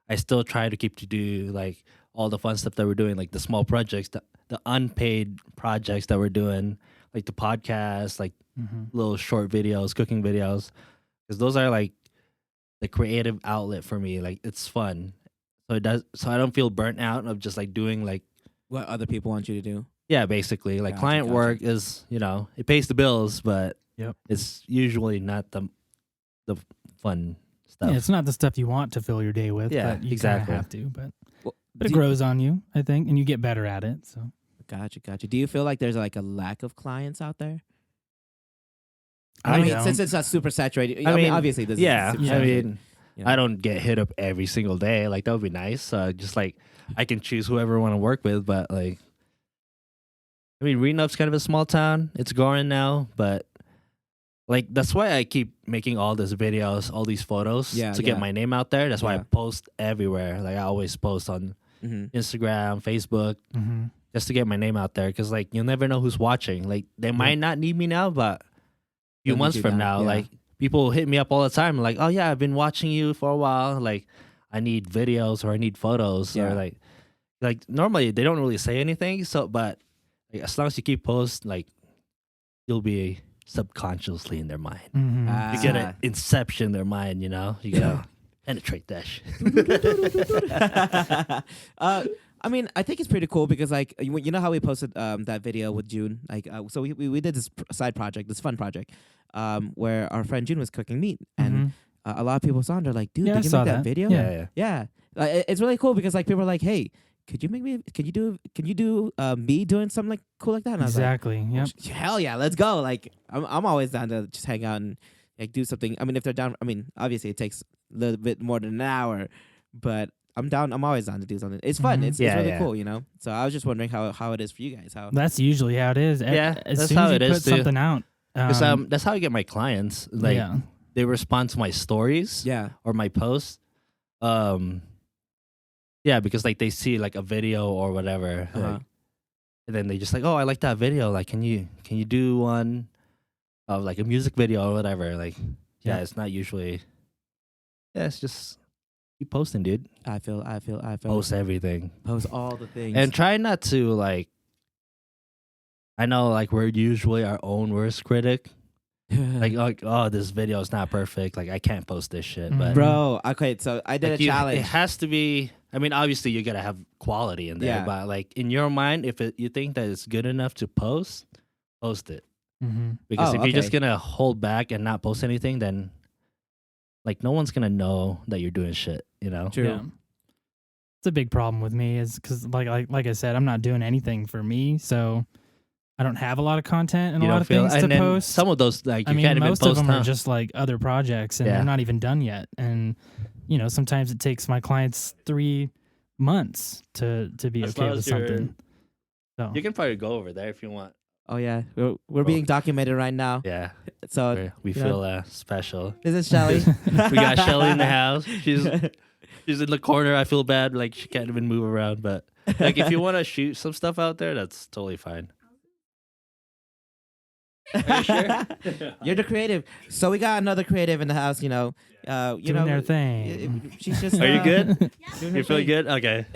I still try to keep to do like all the fun stuff that we're doing, like the small projects, the unpaid projects that we're doing, like the podcast, like Mhm. little short videos, cooking videos, because those are like the creative outlet for me. Like it's fun, so I don't feel burnt out of just like doing like What other people want you to do? yeah, basically like Gotcha, client gotcha. work is it pays the bills, but Yep. it's usually not the fun stuff. Yeah, it's not the stuff you want to fill your day with, Yeah, but you exactly. kind of have to. But Well, it grows on you, I think, and you get better at it. So Gotcha. Do you feel like there's like a lack of clients out there? I mean, don't. since it's not super saturated. I mean, mean, obviously, this yeah, is super Yeah. I saturated, mean, you know? I don't get hit up every single day. Like that would be nice. Just like I can choose whoever I want to work with. But like, I mean, Renup's kind of a small town. It's growing now, but like that's why I keep making all these videos, all these photos to get my name out there. That's why I post everywhere. Like I always post on Instagram, Facebook, just to get my name out there. Because like you'll never know who's watching. Like they might not need me now, but a few months from now, like people hit me up all the time. Like, oh yeah, I've been watching you for a while. Like I need videos or I need photos or like normally they don't really say anything. So but like, as long as you keep posts, like you'll be subconsciously in their mind. You get an inception in their mind, you know? You gotta penetrate that shit. I mean, I think it's pretty cool because, like, you know how we posted that video with June? Like, so we did this side project, this fun project, where our friend June was cooking meat. And a lot of people saw it. They're like, dude, did you make that video? Yeah. It's really cool because, like, people are like, hey, could you do me doing something like cool like that? And exactly. I was like, hell yeah, let's go. Like I'm always down to just hang out and like do something. I mean, if they're down, I mean, obviously it takes a little bit more than an hour, but I'm down. I'm always down to do something. It's fun. It's really cool, you know. So I was just wondering how it is for you guys. How that's usually how it is. Yeah, as that's soon how as you it put is too. something out. That's how I get my clients. Like they respond to my stories. Or my posts. Yeah, because like they see like a video or whatever, like, and then they just like, oh, I like that video. Like, can you do one of like a music video or whatever? Like, it's not usually. Yeah, it's just keep posting, dude. I feel. Post everything. Post all the things. And try not to like. I know, like we're usually our own worst critic. like, oh, this video is not perfect. Like, I can't post this shit. But bro, okay, so I did a challenge. It has to be. I mean, obviously, you gotta have quality in there. But like in your mind, if you think that it's good enough to post it. Because if you're just gonna hold back and not post anything, then like no one's gonna know that you're doing shit. You know? True. Yeah. It's a big problem with me is because like I said, I'm not doing anything for me, so I don't have a lot of content and a lot of things to post. Some of those, like, you can't even post. Most of them are just like other projects, and they're not even done yet. And you know, sometimes it takes my clients 3 months to be okay with something. So you can probably go over there if you want. Oh yeah, we're being documented right now. Yeah, so we feel special. This is Shelly. We got Shelly in the house. She's in the corner. I feel bad, like she can't even move around. But like, if you want to shoot some stuff out there, that's totally fine. Are you sure? You're the creative. So we got another creative in the house. You know, doing their thing. She's just. Are you good? Yeah. You feeling good? Okay.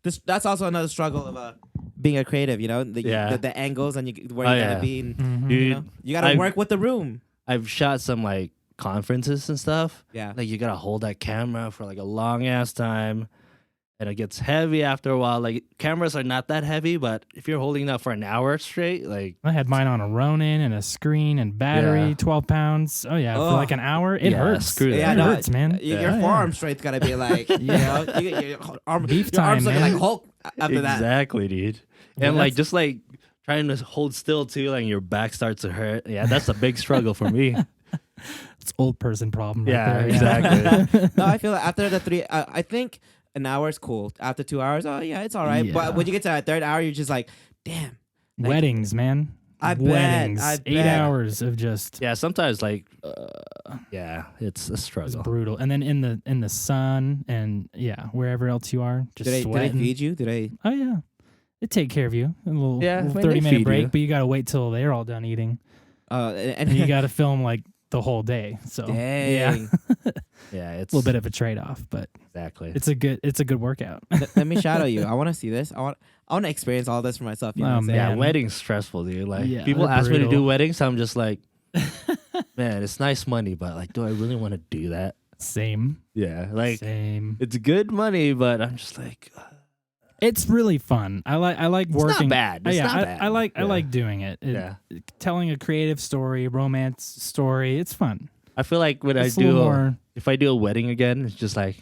That's also another struggle of being a creative. You know, the angles and where you gotta be. And, Dude, you gotta work with the room. I've shot some like conferences and stuff. Yeah. Like you gotta hold that camera for like a long ass time. And it gets heavy after a while. Like cameras are not that heavy, but if you're holding that for an hour straight, like I had mine on a Ronin and a screen and battery, 12 pounds. Oh yeah, for like an hour, it hurts. Screw that. Yeah, it hurts, man. Your forearm straight's gotta be like, your Beef time, arms looking man. like Hulk after that. Exactly, dude. And like just like trying to hold still too, like your back starts to hurt. Yeah, that's a big struggle for me. It's old person problem. Right Yeah, there. exactly. No, I feel like after the 3, I think an hour is cool. After 2 hours, oh yeah, it's all right. Yeah. But when you get to that 3rd hour, you're just like, damn. Like, Weddings, man. I bet. Weddings. I 8 bet. hours of just. Yeah, sometimes like, it's a It's struggle. brutal. And then in the sun and wherever else you are, just Do they sweating. feed you? Do they? Oh yeah, they take care of you. A little, Yeah, little when they 30-minute feed break, you. but you gotta wait till they're all done eating, And and you gotta film like the whole day. So dang. Yeah, it's a little bit of a trade off, but exactly. it's a good workout. Let me shadow you. I want to see this. I want to experience all this for myself. You know what I'm saying? Yeah, man. weddings stressful, dude. Like people they're ask me to do brutal. weddings, I'm just like, man, it's nice money, but like, do I really want to do that? Same. Yeah, like Same. it's good money, but I'm just like, It's really fun. I like it's working. not bad. It's not bad. I like doing it. Yeah. Telling a creative story, romance story. It's fun. I feel like when It's a little more. if I do a wedding again, it's just like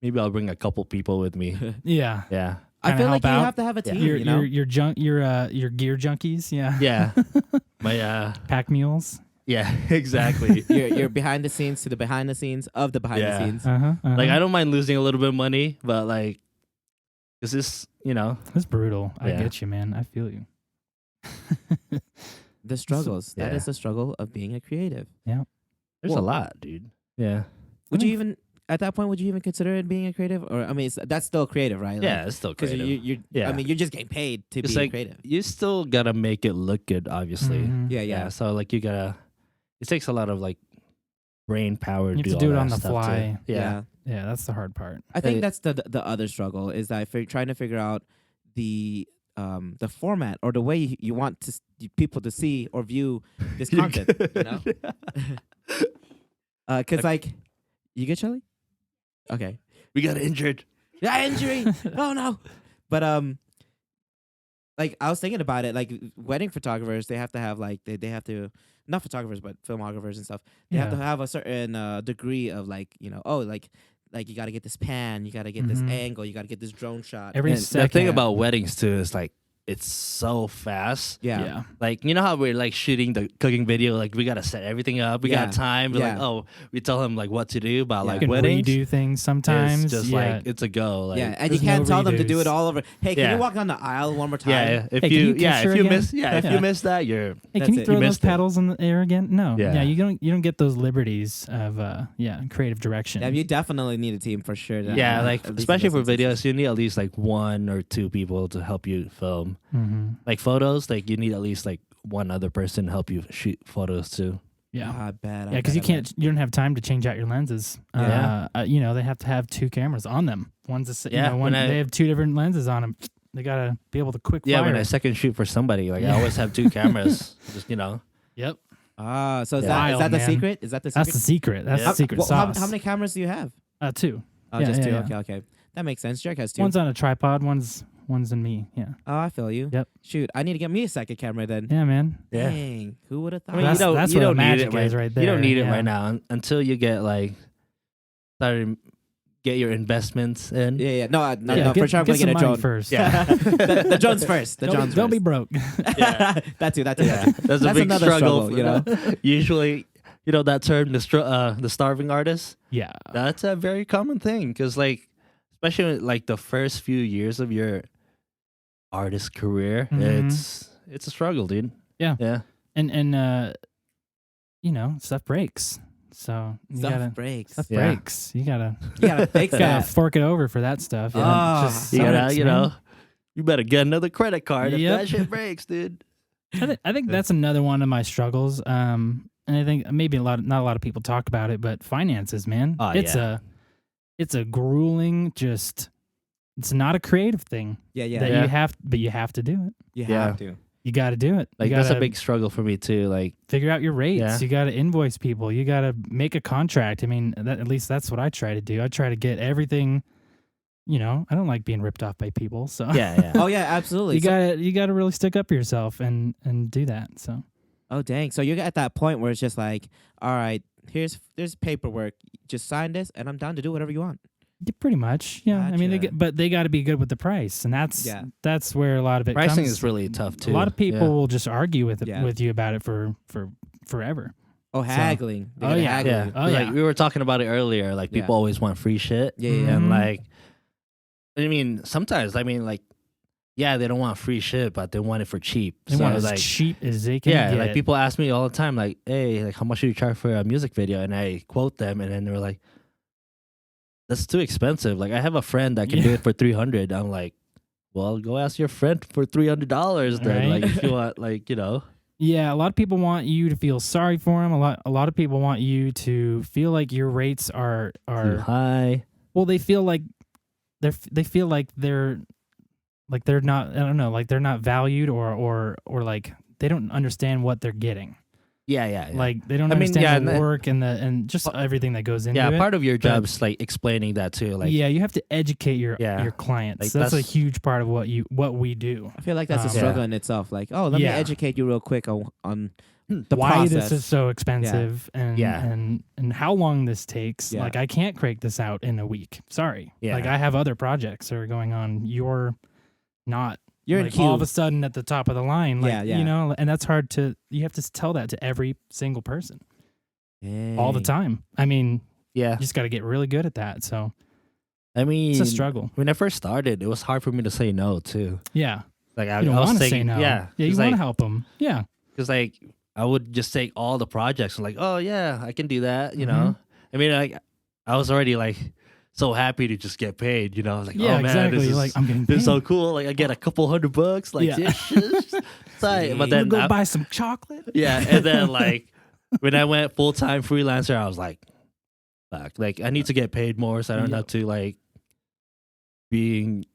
maybe I'll bring a couple people with me. Yeah. Yeah, I Kinda feel like help you out. have to have a team. Your you know? your gear junkies. Yeah. yeah. My Pack mules. yeah, exactly. You're behind the scenes to the behind the scenes of the behind the scenes. Uh-huh. Like I don't mind losing a little bit of money, but like Because this, you know, It's brutal. I Yeah. get you, man. I feel you. The struggles. That Yeah. is the struggle of being a creative. there's Well- a lot, dude. Yeah. Would I you think- even at that point? Would you even consider it being a creative? Or I mean, that's still creative, right? Yeah, it's still Because creative. you're Yeah. I mean, you're just getting paid to It's be like- creative. You still gotta make it look good, obviously. Mhm. Yeah. So like you gotta. It takes a lot of like brain power. You have do to all do it that on the stuff, too. fly. Yeah. Yeah, that's the hard part. I think Hey. that's the other struggle is that trying to figure out the format or the way you want people to see or view this content. You know, because like you get Shelly. Okay. We got injured. Yeah, injury. Oh no. But like I was thinking about it, like wedding photographers, they have to have like they have to, not photographers but filmographers and stuff. They have to have a certain degree of like, you know, like you got to get this pan, you got to get this Mhm. angle, you got to get this drone shot. Every And the second. thing about weddings too is like it's so fast. yeah. Like, you know how we're like shooting the cooking video, like we gotta set everything up, we got time, we're like, Yeah. oh, we tell him like what to do, but Yeah. like You can weddings, redo things sometimes. it's just yeah. like it's a go. Like, Yeah, and there's you can't no tell them to do redos. it all over. Hey, can Yeah. you walk down the aisle one more time? yeah, if Hey, can you you kiss her if you again? miss if Yeah. you miss that, you're Hey, That's can you it. throw You those missed it. pedals in the air again? No. Yeah. You don't get those liberties of creative direction. Yeah, you definitely need a team for sure. yeah, like at least in especially for those instances. videos, you need at least like 1 or 2 people to help you film. hmm Like photos, like you need at least like one other person to help you shoot photos too. Yeah. I bet. Yeah, because you don't have time to change out your lenses. Yeah. They have to have 2 cameras on them. Yeah, when they have 2 different lenses on them. They gotta be able to quick Yeah, fire. when I second shoot for somebody, like Yeah. I always have 2 cameras. Just, you know. Yep, So is Yeah. that Wild, the man. secret? Is that the secret? that's the secret. That's Yeah. the secret Well, sauce. how many cameras do you have? 2. Oh, Yeah, just yeah, 2. yeah. Okay. That makes sense. JERiCK has 2. One's on a tripod. One's in me. Yeah, Oh, I feel you. Yep. Shoot, I need to get me a second camera then. yeah, man. Yeah. Dang, who would have thought? I mean, That's- that's you where the don't need magic it right, is right You don't there, need it yeah. right now until you get like started get your investments in. Yeah. No, no, Yeah, for sure. I'm gonna some get a money drone first. Yeah. the drone's first. The drone's Don't be first. broke. Yeah. That too. That's That's a big another struggle, struggle, you know? Usually, you know that term, the starving artist. Yeah. That's a very common thing because, like, especially like the first few years of your artist career, Mhm. it's a struggle, dude. Yeah. Yeah. And stuff breaks. So you Stuff gotta breaks. stuff Yeah. breaks. You gotta You gotta fix gotta that. fork it over for that stuff. Yeah. Yeah. It just You gotta, sucks, you man. know, you better get another credit card if Yep. that shit breaks, dude. I think that's another one of my struggles. And I think maybe not a lot of people talk about it, but finances, man. Oh, It's a grueling, it's not a creative thing that Yeah. you have to do it. You Yeah. have to. You got to do it. Like you that's a gotta big struggle for me too. Like, figure out your rates. Yeah. You got to invoice people. You got to make a contract. I mean, at least that's what I try to do. I try to get everything. I don't like being ripped off by people. So yeah. Oh yeah, absolutely. you gotta really stick up for yourself and do that. So Oh dang! So you're at that point where it's just like, all right, there's paperwork. Just sign this, and I'm down to do whatever you want. yeah, pretty much, yeah. I mean, Gotcha. they got to be good with the price, and that's where a lot of it Pricing comes. is really tough too. A lot of people Yeah. will just argue with Yeah. with you about it for forever. Oh, haggling. They Oh, gotta yeah. haggle Yeah, you. Oh, like yeah. we were talking about it earlier. Like Yeah. people always want free shit, Yeah, yeah. and Mhm. like, I mean, sometimes like, yeah, they don't want free shit, but they want it for cheap. They so want as like, cheap as they can yeah, get. like people ask me all the time, like, hey, like how much do you charge for a music video? And I quote them, and then they're like, that's too expensive. Like I have a friend that can do Yeah. it for $300. I'm like, well, go ask your friend for $300 then. Right. Like if you want, like, you know. Yeah, a lot of people want you to feel sorry for them. A lot of people want you to feel like your rates are Too high. well. They feel like they feel like they're not. I don't know, like they're not valued or like they don't understand what they're getting. Yeah. Like they don't I mean, understand yeah, the and- work and just everything that goes into Yeah, it. part of your but- job's like explaining that too. Like, yeah, you have to educate your Yeah. clients. Like, that's a that's- huge part of what we do. I feel like that's a Um, struggle Yeah. in itself. Like, oh, let me Yeah. educate you real quick on the Why process. this is so expensive and Yeah. and how long this takes. Yeah. Like I can't crank this out in a week. Sorry. Yeah. Like I have other projects that are going on. You're not You're like in queue. all of a sudden at the top of the line. Like, Yeah. and that's hard you have to tell that to every single person all the Dang. time. I mean, yeah. you just got to get really good at that. So I mean, It's a struggle. when I first started, it was hard for me to say no too. Yeah. Like You don't I was want to thinking, say no. yeah, Yeah, you want to help them. Yeah. because like I would just take all the projects and like, oh yeah, I can do that. You Mhm. know, I mean, like I was already like so happy to just get paid. You know, I was like, Yeah, oh man, exactly. this You're is like, I'm getting this paid. is so cool. Like I get a couple $100. Like Yeah. this shit's tight. But I'm then gonna go buy some chocolate. yeah, and then like when I went full time freelancer, I was like, fuck, like I need to get paid more, so I don't Yep. have to like being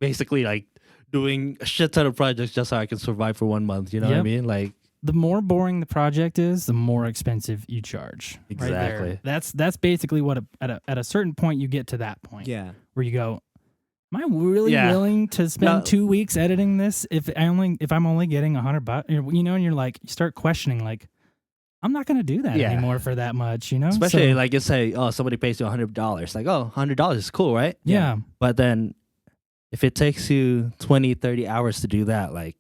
basically like doing a shit ton of projects just so I can survive for 1 month. You know what I Yep. mean? Like The more boring the project is, the more expensive you charge. Right there. Exactly. That's basically what at a certain point you get to that point Yeah. where you go, am I really Yeah. willing to spend No. 2 weeks editing this if I'm only getting $100? You know, and you're like, you start questioning like, I'm not gonna do that Yeah. anymore for that much. You know, especially So, like you say, oh, somebody pays you $100. Like, oh, $100 is cool, right? yeah, But then if it takes you 20, 30 hours to do that, like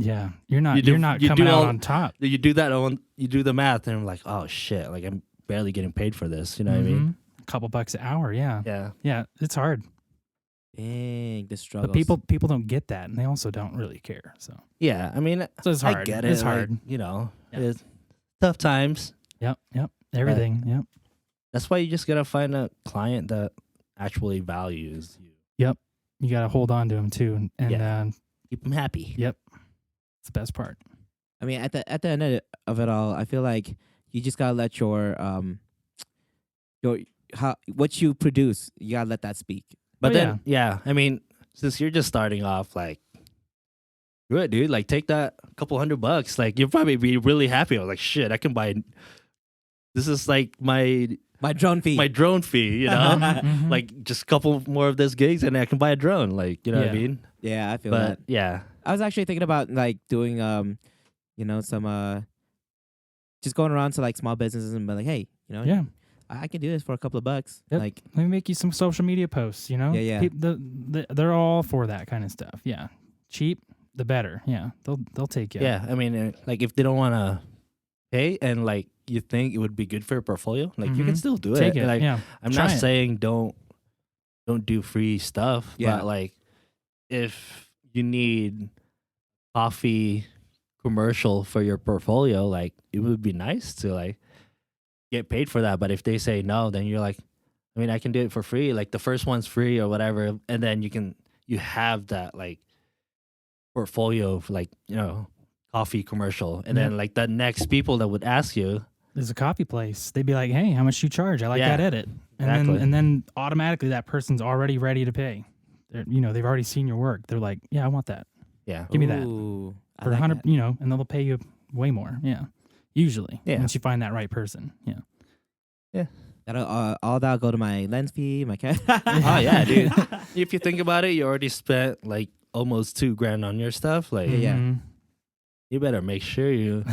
yeah, you're not You do- you're not you coming do out all- on top. you do that on you do the math and I'm like, oh shit, like I'm barely getting paid for this. You know what I mean? A couple bucks an hour. Yeah, Yeah. it's hard. Dang, the struggle. But people don't get that, and they also don't really care. So Yeah. I mean, so it's hard. I get it. It's like, hard. you know, Yeah. it's tough times. Yep. Everything. Yep. That's why you just gotta find a client that actually values you. You got to hold on to them too, and Yeah. Keep them happy. yep, it's the best part. I mean, at the end of it all, I feel like you just gotta let your what you produce, you gotta let that speak. But Oh, then, yeah, I mean, since you're just starting off, like, good, dude. Like, take that couple $100. Like, you'll probably be really happy. I was like, shit, I can buy. This is like my drone fee. drone fee, you know? Mhm. Like, just a couple more of those gigs and I can buy a drone. Like, you know what I Yeah. mean? Yeah, I feel But that. yeah, I was actually thinking about like doing some just going around to like small businesses and be like, hey, Yeah. I can do this for a couple of bucks. Yep. Like, Let me make you some social media posts. You know. Yeah. They're all for that kind of stuff. Yeah. Cheap, the better. Yeah. They'll take you. yeah. I mean, like, if they don't want to pay and like you think it would be good for your portfolio, like, you can Mhm. still do Take it. Like, yeah. I'm Try not it. saying don't do free stuff, Yeah. but like if you need coffee commercial for your portfolio, like it would be nice to like get paid for that. But if they say no, then you're like, I mean, I can do it for free. Like the first one's free or whatever, and then you have that like portfolio of like coffee commercial, and then like the next people that would ask you. There's a coffee place. They'd be like, "Hey, how much you charge? I like Yeah, that edit." And exactly. then automatically that person's already ready to pay. They've already seen your work. They're like, "Yeah, I want that Yeah. Give me that. ooh, I for like 100." that. And they'll pay you way more. Yeah, usually. Yeah. Once you find that right person. Yeah. That'll all that'll go to my lens fee, my cat. Oh yeah, dude. If you think about it, you already spent like almost $2,000 on your stuff. Like, Yeah. Mhm. you better make sure you're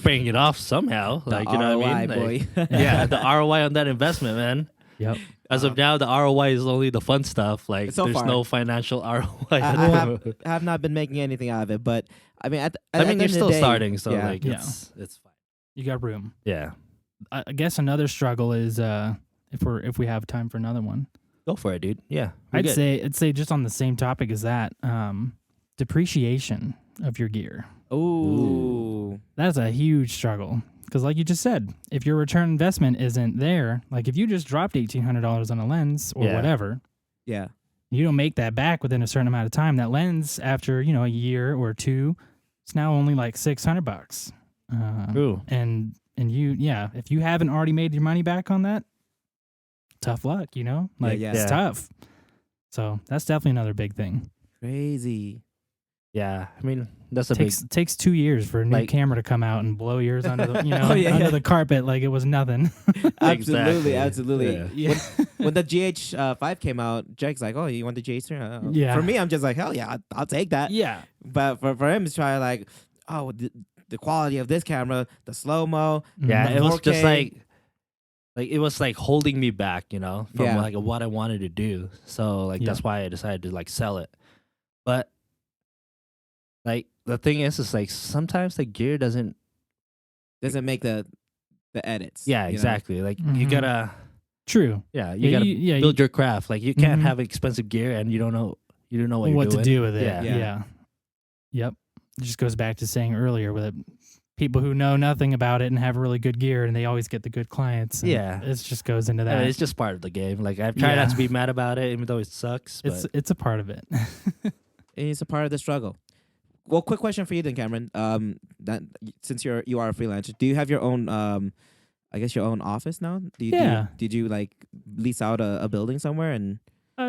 paying it off somehow. The Like, you know what I ROI, mean? boy. Like, yeah, the ROI on that investment, man. Yep. As of now, the ROI is only the fun stuff. Like, So there's far. no financial ROI. I at the moment. have not been making anything out of it, but I mean, I mean, you're still starting, so yeah. like, Yeah. it's fine. You got room. Yeah, I guess another struggle is if we have time for another one. go for it, dude. Yeah, we're I'd good. say just on the same topic as that, depreciation of your gear. Ooh. That's a huge struggle because, like you just said, if your return investment isn't there, like if you just dropped $1,800 on a lens or Yeah. whatever, Yeah. you don't make that back within a certain amount of time. That lens, after a year or two, it's now only like $600. True. And if you haven't already made your money back on that, tough luck. Like yeah. it's Yeah. tough. So that's definitely another big thing. Crazy. Yeah, I mean, that's a Takes 2 years for a new like- camera to come out and blow yours under the Oh, yeah, under yeah. the carpet like it was nothing. Absolutely, Exactly. absolutely. Yeah. When the GH5 came out, Jake's like, "Oh, you want the GH3?" Yeah. For me, I'm just like, "Hell yeah, I'll take that." Yeah. But for him, it's probably like, "Oh, the quality of this camera, the slow mo." Yeah, Mhm. it was just 4K. like it was like holding me back, from Yeah. like what I wanted to do. So like Yeah. that's why I decided to like sell it. But like the thing is like sometimes the gear doesn't. Doesn't make the edits. Yeah, you know? exactly. Like you Mhm. gotta True. Yeah, you gotta you build your craft. Like you can't Mhm. have expensive gear and you don't know what you're what doing. to do with it. Yeah. Yeah. Yep. It just goes back to saying earlier with people who know nothing about it and have really good gear and they always get the good clients. And Yeah. it just goes into I that. mean, it's just part of the game. Like I try not Yeah. to be mad about it, even though it sucks. But it's a part of it. It's a part of the struggle. Well, quick question for you then, Cameron. That since you are a freelancer, do you have your own I guess your own office now? Yeah. Did you like lease out a building somewhere and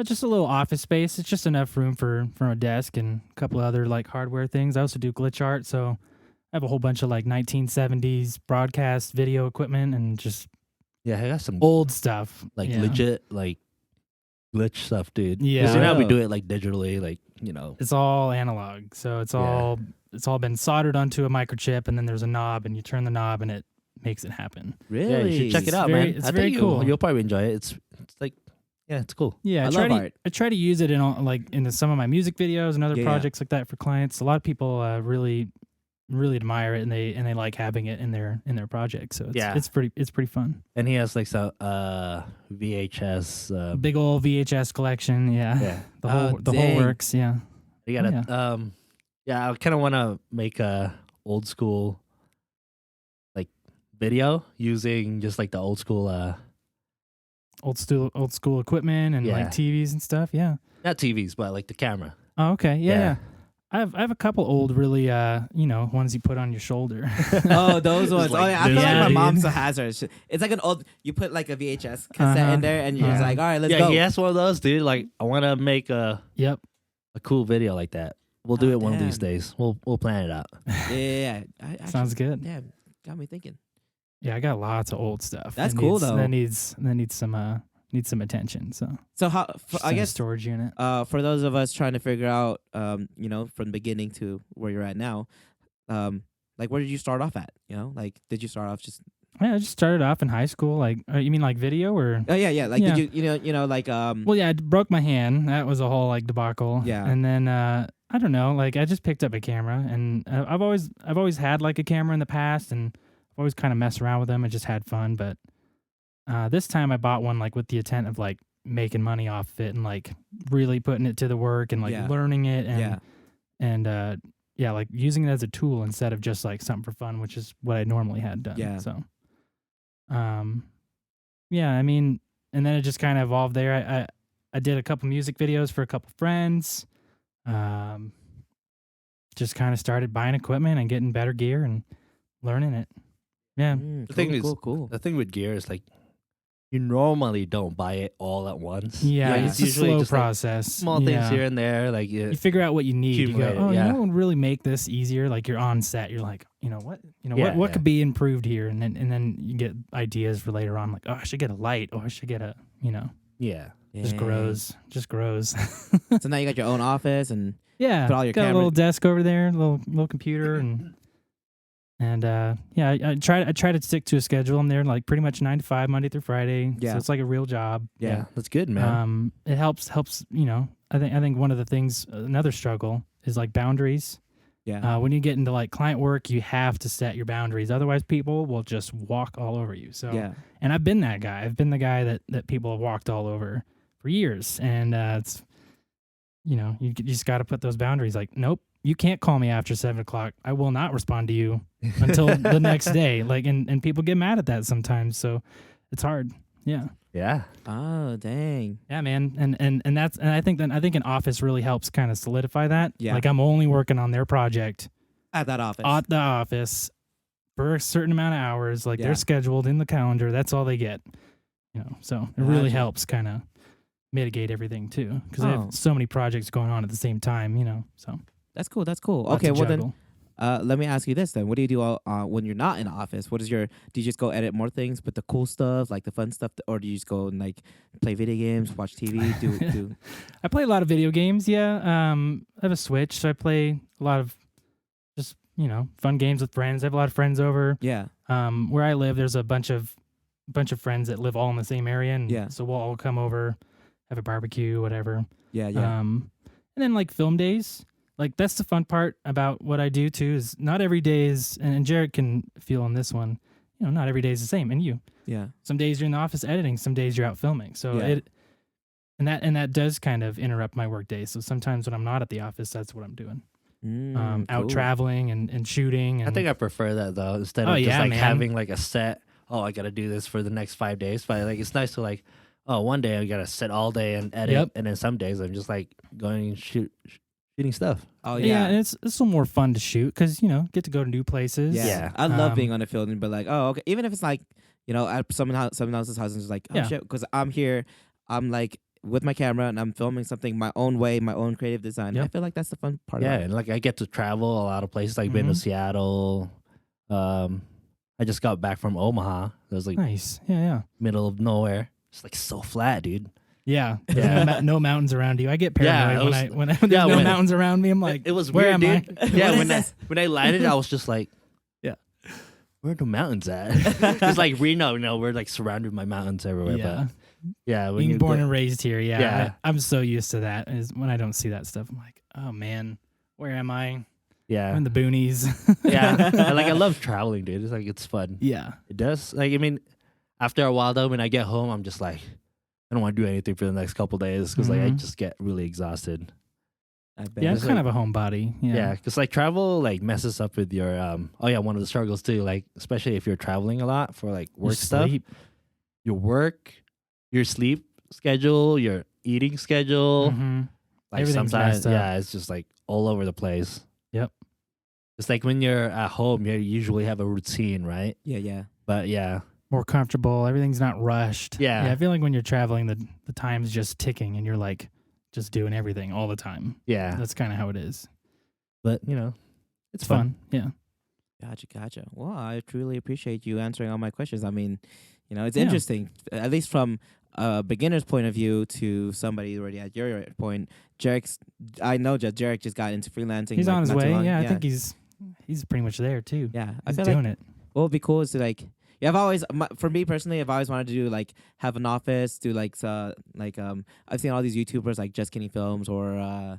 Just a little office space. It's just enough room for a desk and a couple other like hardware things. I also do glitch art, so I have a whole bunch of like 1970s broadcast video equipment and just yeah, I got some old stuff. like Yeah. legit like glitch stuff, dude. Yeah. So now we Wow. do it like digitally, like It's all analog, so it's all been soldered onto a microchip, and then there's a knob, and you turn the knob, and it makes it happen. really? Yeah, you should check it out, very- man. it's I very think cool. You'll probably enjoy it. It's like, yeah, it's cool. Yeah, I I try love to art. I try to use it in like into some of my music videos and other Yeah, yeah. projects like that for clients. A lot of people really admire it, and they like having it in their projects. So it's pretty fun. And he has like some VHS. Big old VHS collection. Yeah, Yeah, the whole dang. works. Yeah, you gotta. Yeah, I kind of want to make a old school like video using just like the old school. old school equipment and Yeah. like TVs and stuff. Yeah. Not TVs, but like the camera. Oh, okay. Yeah. Yeah. Yeah. I have a couple old really ones you put on your shoulder. Oh, those ones. like oh, yeah. I feel this. like Yeah, my dude. mom still has hers. It's like an old. You put like a VHS cassette Uh-huh. in there, and you're just Yeah. like, all right, let's Yeah, go. he has one of those, dude. Like, I want to make a Yep. cool video like that. We'll do Oh, it one of these damn. days. We'll plan it out. Yeah. I actually, Sounds good. Yeah, got me thinking. Yeah, I got lots of old stuff. That's That cool, needs- though. That needs some attention. So So how? just I in a guess storage unit. for those of us trying to figure out, from the beginning to where you're at now, like where did you start off at? Like did you start off just? Yeah, I just started off in high school. Like, you mean like video or? Oh yeah. Like Yeah. did you like Well, yeah, I broke my hand. That was a whole like debacle. Yeah. And then I don't know. Like, I just picked up a camera, and I've always had like a camera in the past, and I've always kind of messed around with them and just had fun. But this time I bought one like with the intent of like making money off of it and like really putting it to the work and like Yeah. learning it and Yeah. and like using it as a tool instead of just like something for fun, which is what I normally had done. Yeah. So, yeah, I mean, and then it just kind of evolved there. I did a couple music videos for a couple friends. Just kind of started buying equipment and getting better gear and learning it. Yeah. The thing is- cool. The thing with gear is like, you normally don't buy it all at once. Yeah, Like, it's a slow just like process. small things Yeah. here and there. Like, You figure out what you need. You go, Accumulate it, oh, yeah. you know what would really make this easier? Like you're on set. You're like, what Yeah, what yeah. could be improved here? And then you get ideas for later on. Like, oh, I should get a light. Oh, I should get a, yeah. just grows. So now you got your own office and Yeah, Put all your got a camera- little desk over there, little computer, and yeah, I try to stick to a schedule. I'm there like pretty much 9 to 5, Monday through Friday. Yeah. So it's like a real job. Yeah. That's good, man. It helps. I think one of the things, another struggle is like boundaries. yeah. When you get into like client work, you have to set your boundaries. Otherwise, people will just walk all over you. So Yeah. and I've been that guy. I've been the guy that people have walked all over for years. And it's, you just got to put those boundaries. Like, nope, you can't call me after 7:00. I will not respond to you until the next day. Like, and people get mad at that sometimes. So it's hard. Yeah. Yeah. Oh, dang. Yeah, man. And I think an office really helps kind of solidify that. Yeah. Like, I'm only working on their project At that office. at the office for a certain amount of hours. Like, Yeah. they're scheduled in the calendar. That's all they get. So it really Gotcha. helps kind of mitigate everything too, because I Oh. have so many projects going on at the same time. So That's cool. That's cool. lots Okay, to well juggle. then, let me ask you this then. What do you do when you're not in the office? Do you just go edit more things, but the cool stuff, like the fun stuff, or do you just go and like play video games, watch TV, do? I play a lot of video games. Yeah. I have a Switch, so I play a lot of just fun games with friends. I have a lot of friends over. Yeah. Where I live, there's a bunch of friends that live all in the same area, and Yeah. so we'll all come over, have a barbecue, whatever. Yeah. Yeah. And then like film days, like that's the fun part about what I do too. Is not every day is, and JERiCK can feel on this one. not every day is the same. And Yeah. some days you're in the office editing, some days you're out filming. So Yeah. that does kind of interrupt my work day. So sometimes when I'm not at the office, that's what I'm doing. Out Cool. traveling and shooting. And I think I prefer that though, instead Oh, of just yeah, like man. having like a set. Oh, I gotta do this for the next 5 days. But like, it's nice to like, oh, one day I gotta sit all day and edit, Yep. and then some days I'm just like going and shooting stuff. Oh yeah, yeah. and it's a little more fun to shoot because get to go to new places. Yeah. Yeah. I love Um, being on the field and be like, oh, okay. Even if it's like, at someone else's house and just like, oh Yeah. shit, because I'm here, I'm like with my camera and I'm filming something my own way, my own creative design. Yep. I feel like that's the fun part. Yeah, Of it. and like I get to travel a lot of places. Like been to Mhm. Seattle. I just got back from Omaha. It was like Nice. Yeah. middle of nowhere. It's like so flat, dude. Yeah. Yeah. There's no mountains around you. I get Yeah, paranoid it when was- there's yeah, no when- mountains around me. I'm like, It was where weird, am dude. I? Yeah, What when is when I landed, I was just like, Yeah. where are the mountains at? It's like Reno, we're like surrounded by mountains everywhere. Yeah. But yeah, when Being you born go- and raised here. Yeah. Yeah. I'm so used to that. Is when I don't see that stuff, I'm like, oh man, where am I? I'm yeah, in the boonies. yeah. I love traveling, dude. It's like it's fun. Yeah. It does. Like I mean, after a while though, when I get home, I'm just like, I don't want to do anything for the next couple days because like I Mhm. just get really exhausted. I bet. Yeah. I'm It's kind like- of a homebody. Yeah, because like travel like messes up with your one of the struggles too. Like especially if you're traveling a lot for like Your work stuff, sleep. your work, your sleep schedule, your eating schedule. Mhm. Like Everything's sometimes, messed up. yeah, it's just like all over the place. Yep. It's like when you're at home, you usually have a routine, right? Yeah. But yeah, More comfortable. Everything's not rushed. Yeah. I feel like when you're traveling, the time's just ticking, and you're like just doing everything all the time. yeah. That's kind of how it is. But it's fun. Yeah. Gotcha. Well, I truly appreciate you answering all my questions. I mean, it's Yeah. interesting, at least from a beginner's point of view to somebody already at your point. I know that JERiCK just got into freelancing. He's like, on his not too way. long. Yeah, I think he's pretty much there too. Yeah, I He's feel doing like it. what would be cool is to like. Yeah, for me personally, I've always wanted to do like have an office, do like I've seen all these YouTubers like Just Kidding Films or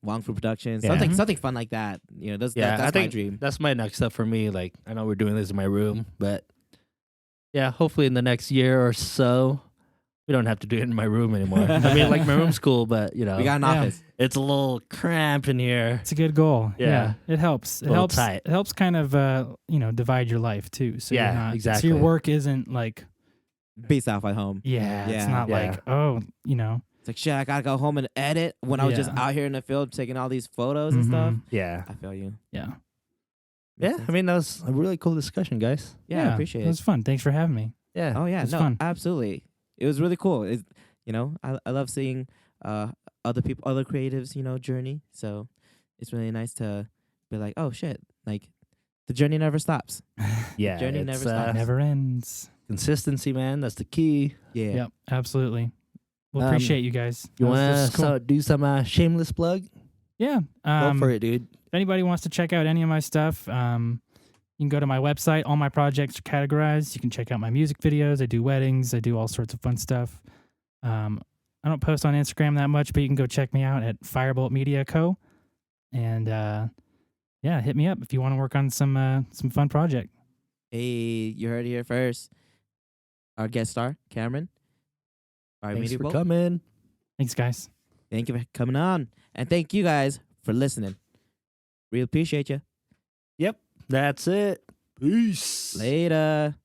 Wong Fu Productions, Yeah. something fun like that. That's Yeah, that's I my think dream. that's my next step for me. Like I know we're doing this in my room, but yeah, hopefully in the next year or so, we don't have to do it in my room anymore. I mean, like my room's cool, but We got an Yeah. office. it's a little cramped in here. It's a good goal. Yeah. It helps. It Little helps. tight. It helps kind of divide your life too. So Yeah, you're not, So exactly. your work isn't like Based off at home. it's Yeah. not Yeah. like oh It's like shit. I gotta go home and edit when I was just Yeah. out here in the field taking all these photos and stuff. Mhm. Yeah, I feel you. yeah. yeah. Makes sense. I mean, that was a really cool discussion, guys. Yeah, I appreciate It was it. fun. Thanks for having me. Yeah. Oh yeah, It's no, fun. absolutely. It was really cool. I love seeing other people, other creatives, journey. So it's really nice to be like, oh shit, like the journey never stops. Yeah, Journey it's, never stops. Never ends. consistency, man. That's the key. Yeah. Yep. Absolutely. Well, Um, appreciate you guys. You This want is to cool. do some shameless plug? Yeah. Go for it, dude. If anybody wants to check out any of my stuff, you can go to my website. All my projects are categorized. You can check out my music videos. I do weddings. I do all sorts of fun stuff. I don't post on Instagram that much, but you can go check me out at Firebolt Media Co. And hit me up if you want to work on some fun project. Hey, you heard it here first. Our guest star, Cameron. Our Thanks media for boat. coming. Thanks, guys. Thank you for coming on, and thank you guys for listening. Really appreciate you. That's it. Peace. Later.